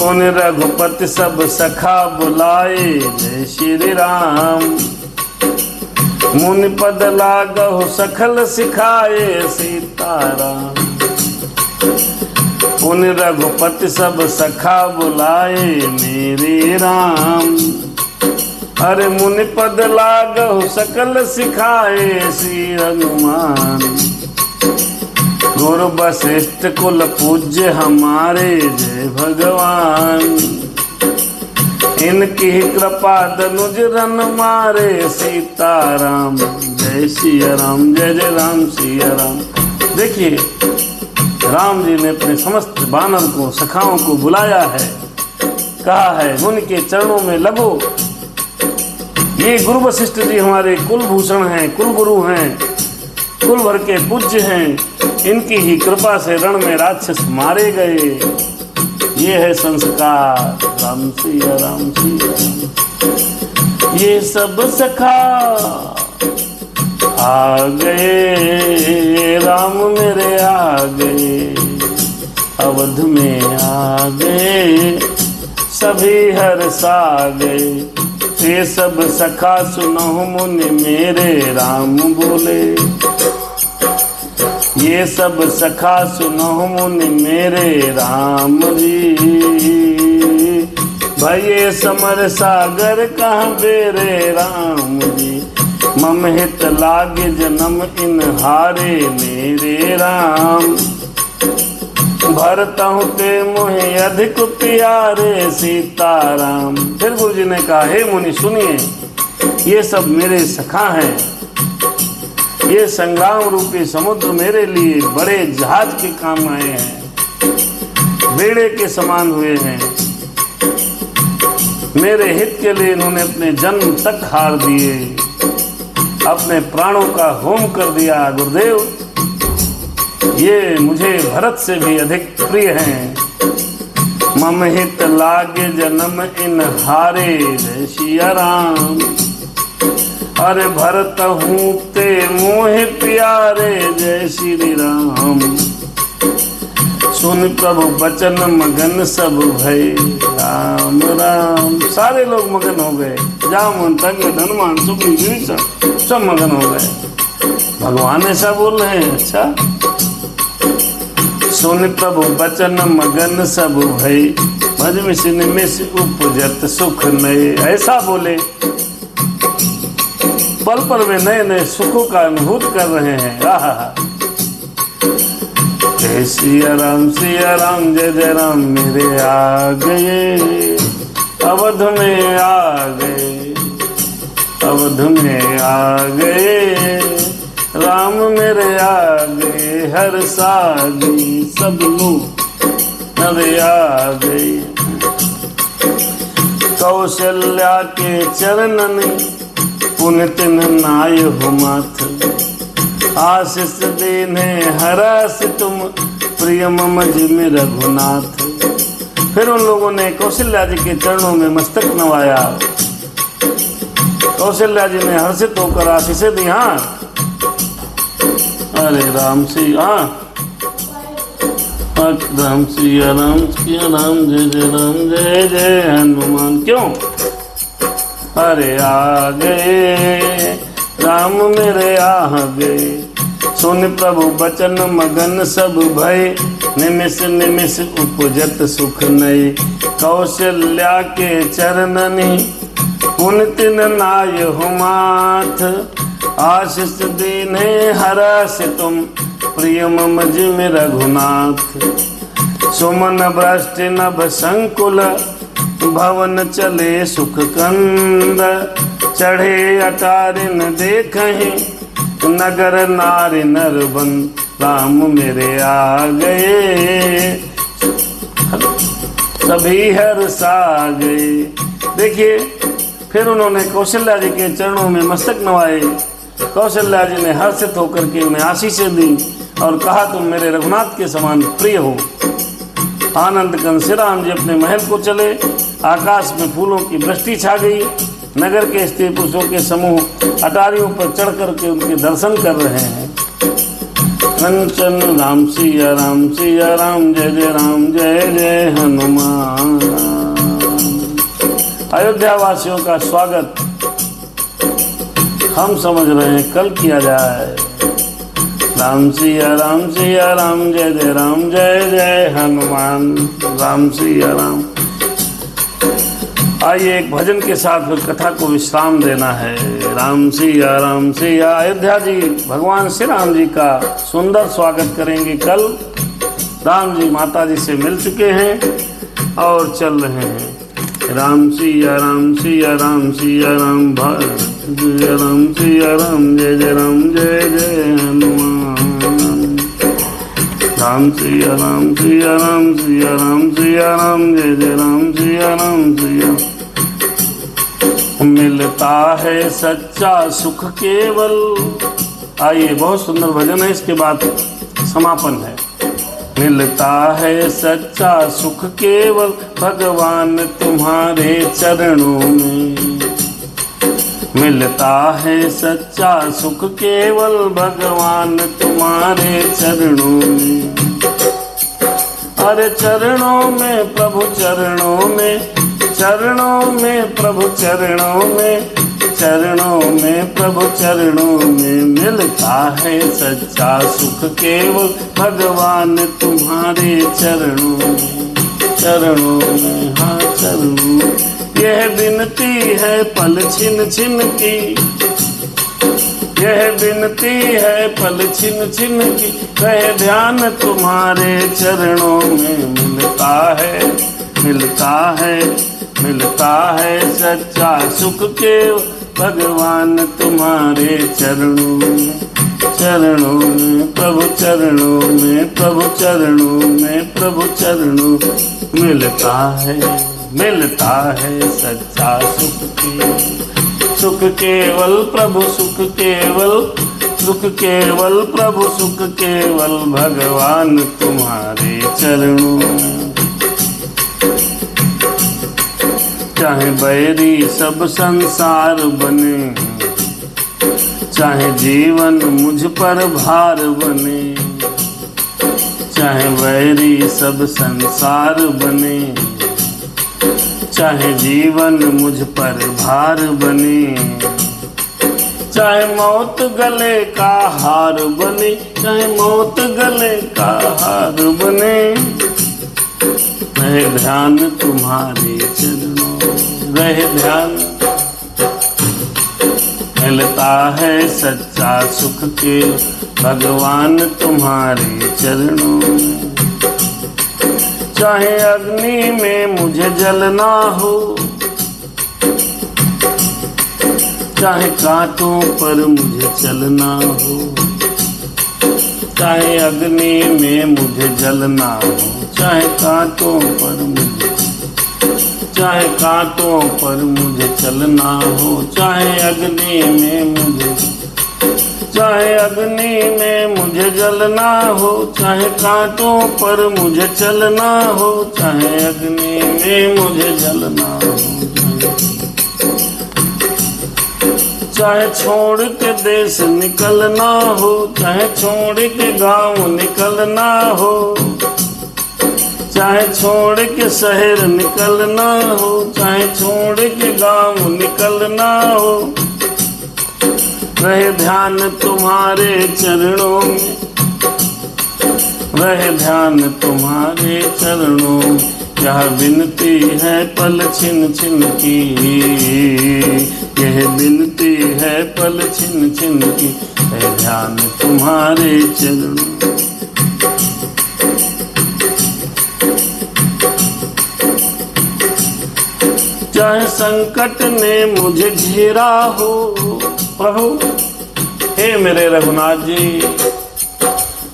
उन रघुपति सब सखा बुलाए, जय श्री राम। मुनि पद लागहु सखल सिखाए, सीताराम। उन रघुपति सब सखा बुलाए, मेरे राम। अरे मुनि पद लागहु सकल सिखाए, श्री हनुमान। गुरु वशिष्ठ कुल पूज्य हमारे, जय भगवान। इनकी कृपा धनुज रन मारे सीताराम। जय सिया राम, जय जय राम सिया राम। देखिए राम जी ने अपने समस्त वानर को, सखाओं को बुलाया है, कहा है उनके चरणों में लगो। ये गुरु वशिष्ठ जी हमारे कुलभूषण हैं, कुल गुरु हैं, कुल भर के पूज्य हैं। इनकी ही कृपा से रण में राक्षस मारे गए। ये है संस्कार। राम सिया राम सिया राम। ये सब सखा आ गए, राम मेरे आ गए, अवध में आ गए, सभी हर्षा गए। ये सब सखा सुनो मुनि मेरे, राम बोले। ये सब सखा सुनो मुनि मेरे, राम जी। भये समर सागर कहाँ बेरे, राम जी। मम हित लागे जन्म इन हारे मेरे, राम। भरतहु ते मोहे अधिक प्यारे सीताराम। फिर गुरु जी ने कहा, हे मुनि सुनिए, ये सब मेरे सखा हैं। ये संग्राम रूपी समुद्र मेरे लिए बड़े जहाज के काम आए हैं, बेड़े के समान हुए हैं। मेरे हित के लिए इन्होंने अपने जन्म तक हार दिए, अपने प्राणों का होम कर दिया। गुरुदेव ये मुझे भरत से भी अधिक प्रिय हैं। मम हित लागे जन्म इन हारे, जय सिया राम। अरे भरत हूँ ते मोहे प्यारे, जय श्री राम। सुन प्रभु बचन मगन सब भय, राम राम। सारे लोग मगन हो गए, जामुन तक धनमान सुखी सब मगन हो गए। भगवान ऐसा बोल रहे हैं। अच्छा, सुन प्रभु बचन मगन सब भय, भज मिस निमिष उपजत सुख नए। ऐसा बोले, पल पल में नए नए सुखों का अनुभूत कर रहे हैं। जय सिया राम, जय जय राम मेरे आ गए, अवध में आ गए, अवध में आ गए, राम मेरे आ गए, हर्षा गई सब लोग नरे आ गए। कौशल्या के चरणन पुनितिन नाय हो माथ, आशीष देने हरास तुम प्रिय मम जिमि रघुनाथ। फिर उन लोगों ने कौशल्या जी के चरणों में मस्तक नवाया। कौशल्या जी ने हर्षित होकर आशीषें दी। हाँ, अरे राम सिया, राम सिया राम, जय जय राम, जय जय हनुमान। क्यों? अरे आ गए, राम मेरे आ गए। सुन प्रभु बचन मगन सब भय, निमिष निमिष उपजत सुख नए। कौशल्या के चरणनि पुनितिन नाय हो माथ, आशीष दीने हरस तुम प्रिय मम जिमि रघुनाथ। सुमन भ्रष्टि नभ संकुल, भवन चले सुख कंद। चढ़े अटारिन देखहि, नगर नारी नरबंद। राम मेरे आ गए, सभी हर्षा गए। देखिए, फिर उन्होंने कौशल्या जी के चरणों में मस्तक नवाए। कौशल्या जी ने हर्षित होकर के उन्हें आशीषें दी और कहा, तुम मेरे रघुनाथ के समान प्रिय हो। आनंद कंद श्री राम जी अपने महल को चले। आकाश में फूलों की वृष्टि छा गई। नगर के स्त्री पुरुषों के समूह अटारियों पर चढ़ करके उनके दर्शन कर रहे हैं। कंचन राम सिया राम, जय जय राम, जय जय हनुमान। अयोध्या वासियों का स्वागत हम समझ रहे हैं कल किया जाए। राम सिया राम, जय जय राम, जय जय हनुमान। राम सिया राम। आइए एक भजन के साथ फिर कथा को विश्राम देना है। राम सिया राम सिया। अयोध्या जी भगवान श्री राम जी का सुंदर स्वागत करेंगे कल। राम जी माता जी से मिल चुके हैं और चल रहे हैं। राम सिया राम सिया राम सिया राम सिया राम सिया राम जय जय राम जय जय हनुमान। राम सिया राम सिया राम सिया राम सिया राम जय जय राम सिया राम सिया। मिलता है सच्चा सुख केवल। आइए, बहुत सुंदर भजन है, इसके बाद समापन है। मिलता है सच्चा सुख केवल भगवान तुम्हारे चरणों में। मिलता है सच्चा सुख केवल भगवान तुम्हारे चरणों में। अरे चरणों में प्रभु चरणों में, चरणों में प्रभु चरणों में, चरणों में प्रभु चरणों में मिलता है सच्चा सुख केवल भगवान तुम्हारे चरणों में। चरणों में, हाँ चरणों में। यह विनती है पल छिन छिन की, यह विनती है पल छिन छिन की, कह ध्यान तुम्हारे चरणों में। मिलता है, मिलता है, मिलता है सच्चा सुख केवल भगवान तुम्हारे चरणों में। चरणों में प्रभु चरणों में, प्रभु चरणों में, प्रभु चरणों मिलता है, मिलता है सच्चा सुख केवल। सुख केवल प्रभु सुख केवल, सुख केवल प्रभु सुख केवल भगवान तुम्हारे चरणों में। चाहे बैरी सब संसार बने, चाहे जीवन मुझ पर भार बने, चाहे बैरी सब संसार बने, चाहे जीवन मुझ पर भार बने, चाहे मौत गले का हार बने, चाहे मौत गले का हार बने, रहे ध्यान तुम्हारे चरणों, रहे ध्यान। मिलता है सच्चा सुख के भगवान तुम्हारे चरणों में। चाहे अग्नि में मुझे जलना हो, चाहे कांटों पर मुझे चलना हो, चाहे अग्नि में मुझे जलना हो, चाहे कांटों पर मुझे, चाहे कांटों पर मुझे चलना हो, चाहे अग्नि में मुझे, चाहे अग्नि में मुझे जलना हो, चाहे कांटों पर मुझे चलना हो, चाहे अग्नि में मुझे जलना हो, चाहे छोड़ के देश निकलना हो, चाहे छोड़ के गांव निकलना हो, चाहे छोड़ के शहर निकलना हो, चाहे छोड़ के गांव निकलना हो, रहे ध्यान तुम्हारे चरणों में, रहे ध्यान तुम्हारे चरणों में। यह विनती है पल छिन छिन की, यह विनती है पल छिन छिन की, रहे ध्यान तुम्हारे चरणों। चाहे संकट ने मुझे घेरा हो, प्रभु हे मेरे रघुनाथ जी,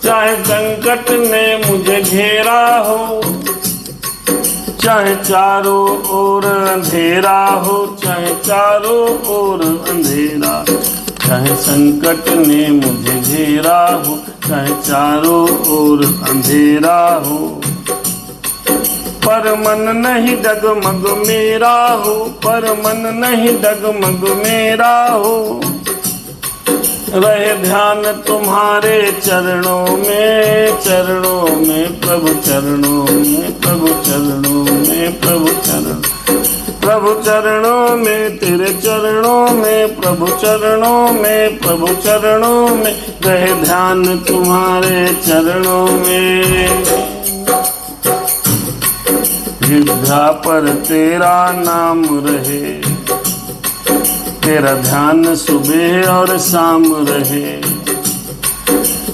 चाहे संकट ने मुझे घेरा हो, चाहे चारों ओर अंधेरा हो, चाहे चारों ओर अंधेरा, चाहे संकट ने मुझे घेरा हो, चाहे चारों ओर अंधेरा हो, पर मन नहीं डगमग मेरा हो, पर मन नहीं डगमग मेरा हो, रहे ध्यान तुम्हारे चरणों में, चरणों में प्रभु चरणों में, प्रभु चरणों में, प्रभु चरण, प्रभु चरणों में, तेरे चरणों में, प्रभु चरणों में, प्रभु चरणों में, रहे ध्यान तुम्हारे चरणों में। जिह्वा पर तेरा नाम रहे, तेरा ध्यान सुबह और शाम रहे,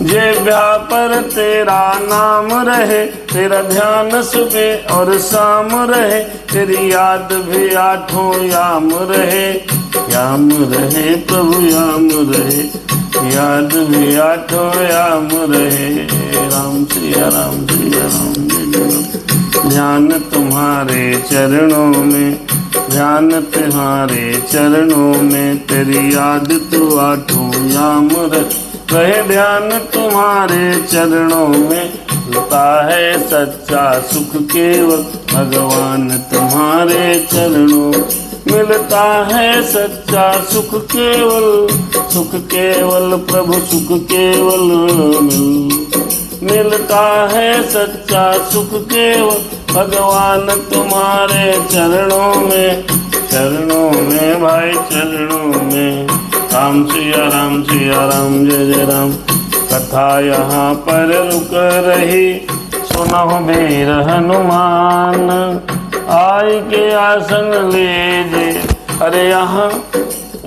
जेब्या पर तेरा नाम रहे, तेरा ध्यान सुबह और शाम रहे, तेरी याद भी आठों याम रहे, याम रहे प्रभु याम रहे, याद भी आठों याम रहे। राम सिया राम सिया राम जय राम। ध्यान तुम्हारे चरणों में, ध्यान तुम्हारे चरणों में, तेरी याद तो आठों याम रहे, ध्यान तुम्हारे चरणों में। मिलता है सच्चा सुख केवल भगवान तुम्हारे चरणों, मिलता है सच्चा सुख केवल, सुख केवल प्रभु सुख केवल मिलता है सच्चा सुख केवल भगवान तुम्हारे चरणों में, चरणों में भाई चरणों में। राम सिया राम जय जय राम। कथा यहाँ पर रुक रही, सुनो वीर हनुमान, आय के आसन लीजे। अरे यहाँ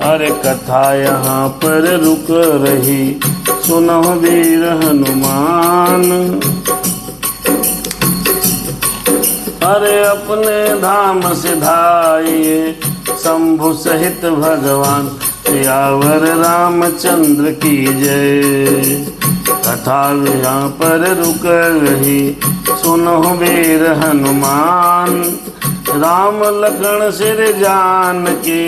अरे कथा यहाँ पर रुक रही, सुनो वीर हनुमान। अरे अपने धाम सिधाइए शंभु सहित भगवान, सियावर रामचंद्र की जय। कथा यहाँ पर रुक रही, सुनो वीर हनुमान, राम लखन सिर जान के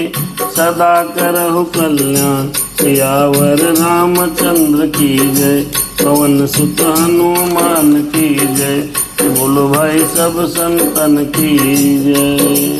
सदा करहु कल्याण, सियावर रामचंद्र की जय। पवन सुत हनुमान की जय, बोलो भाई सब संतन की जय।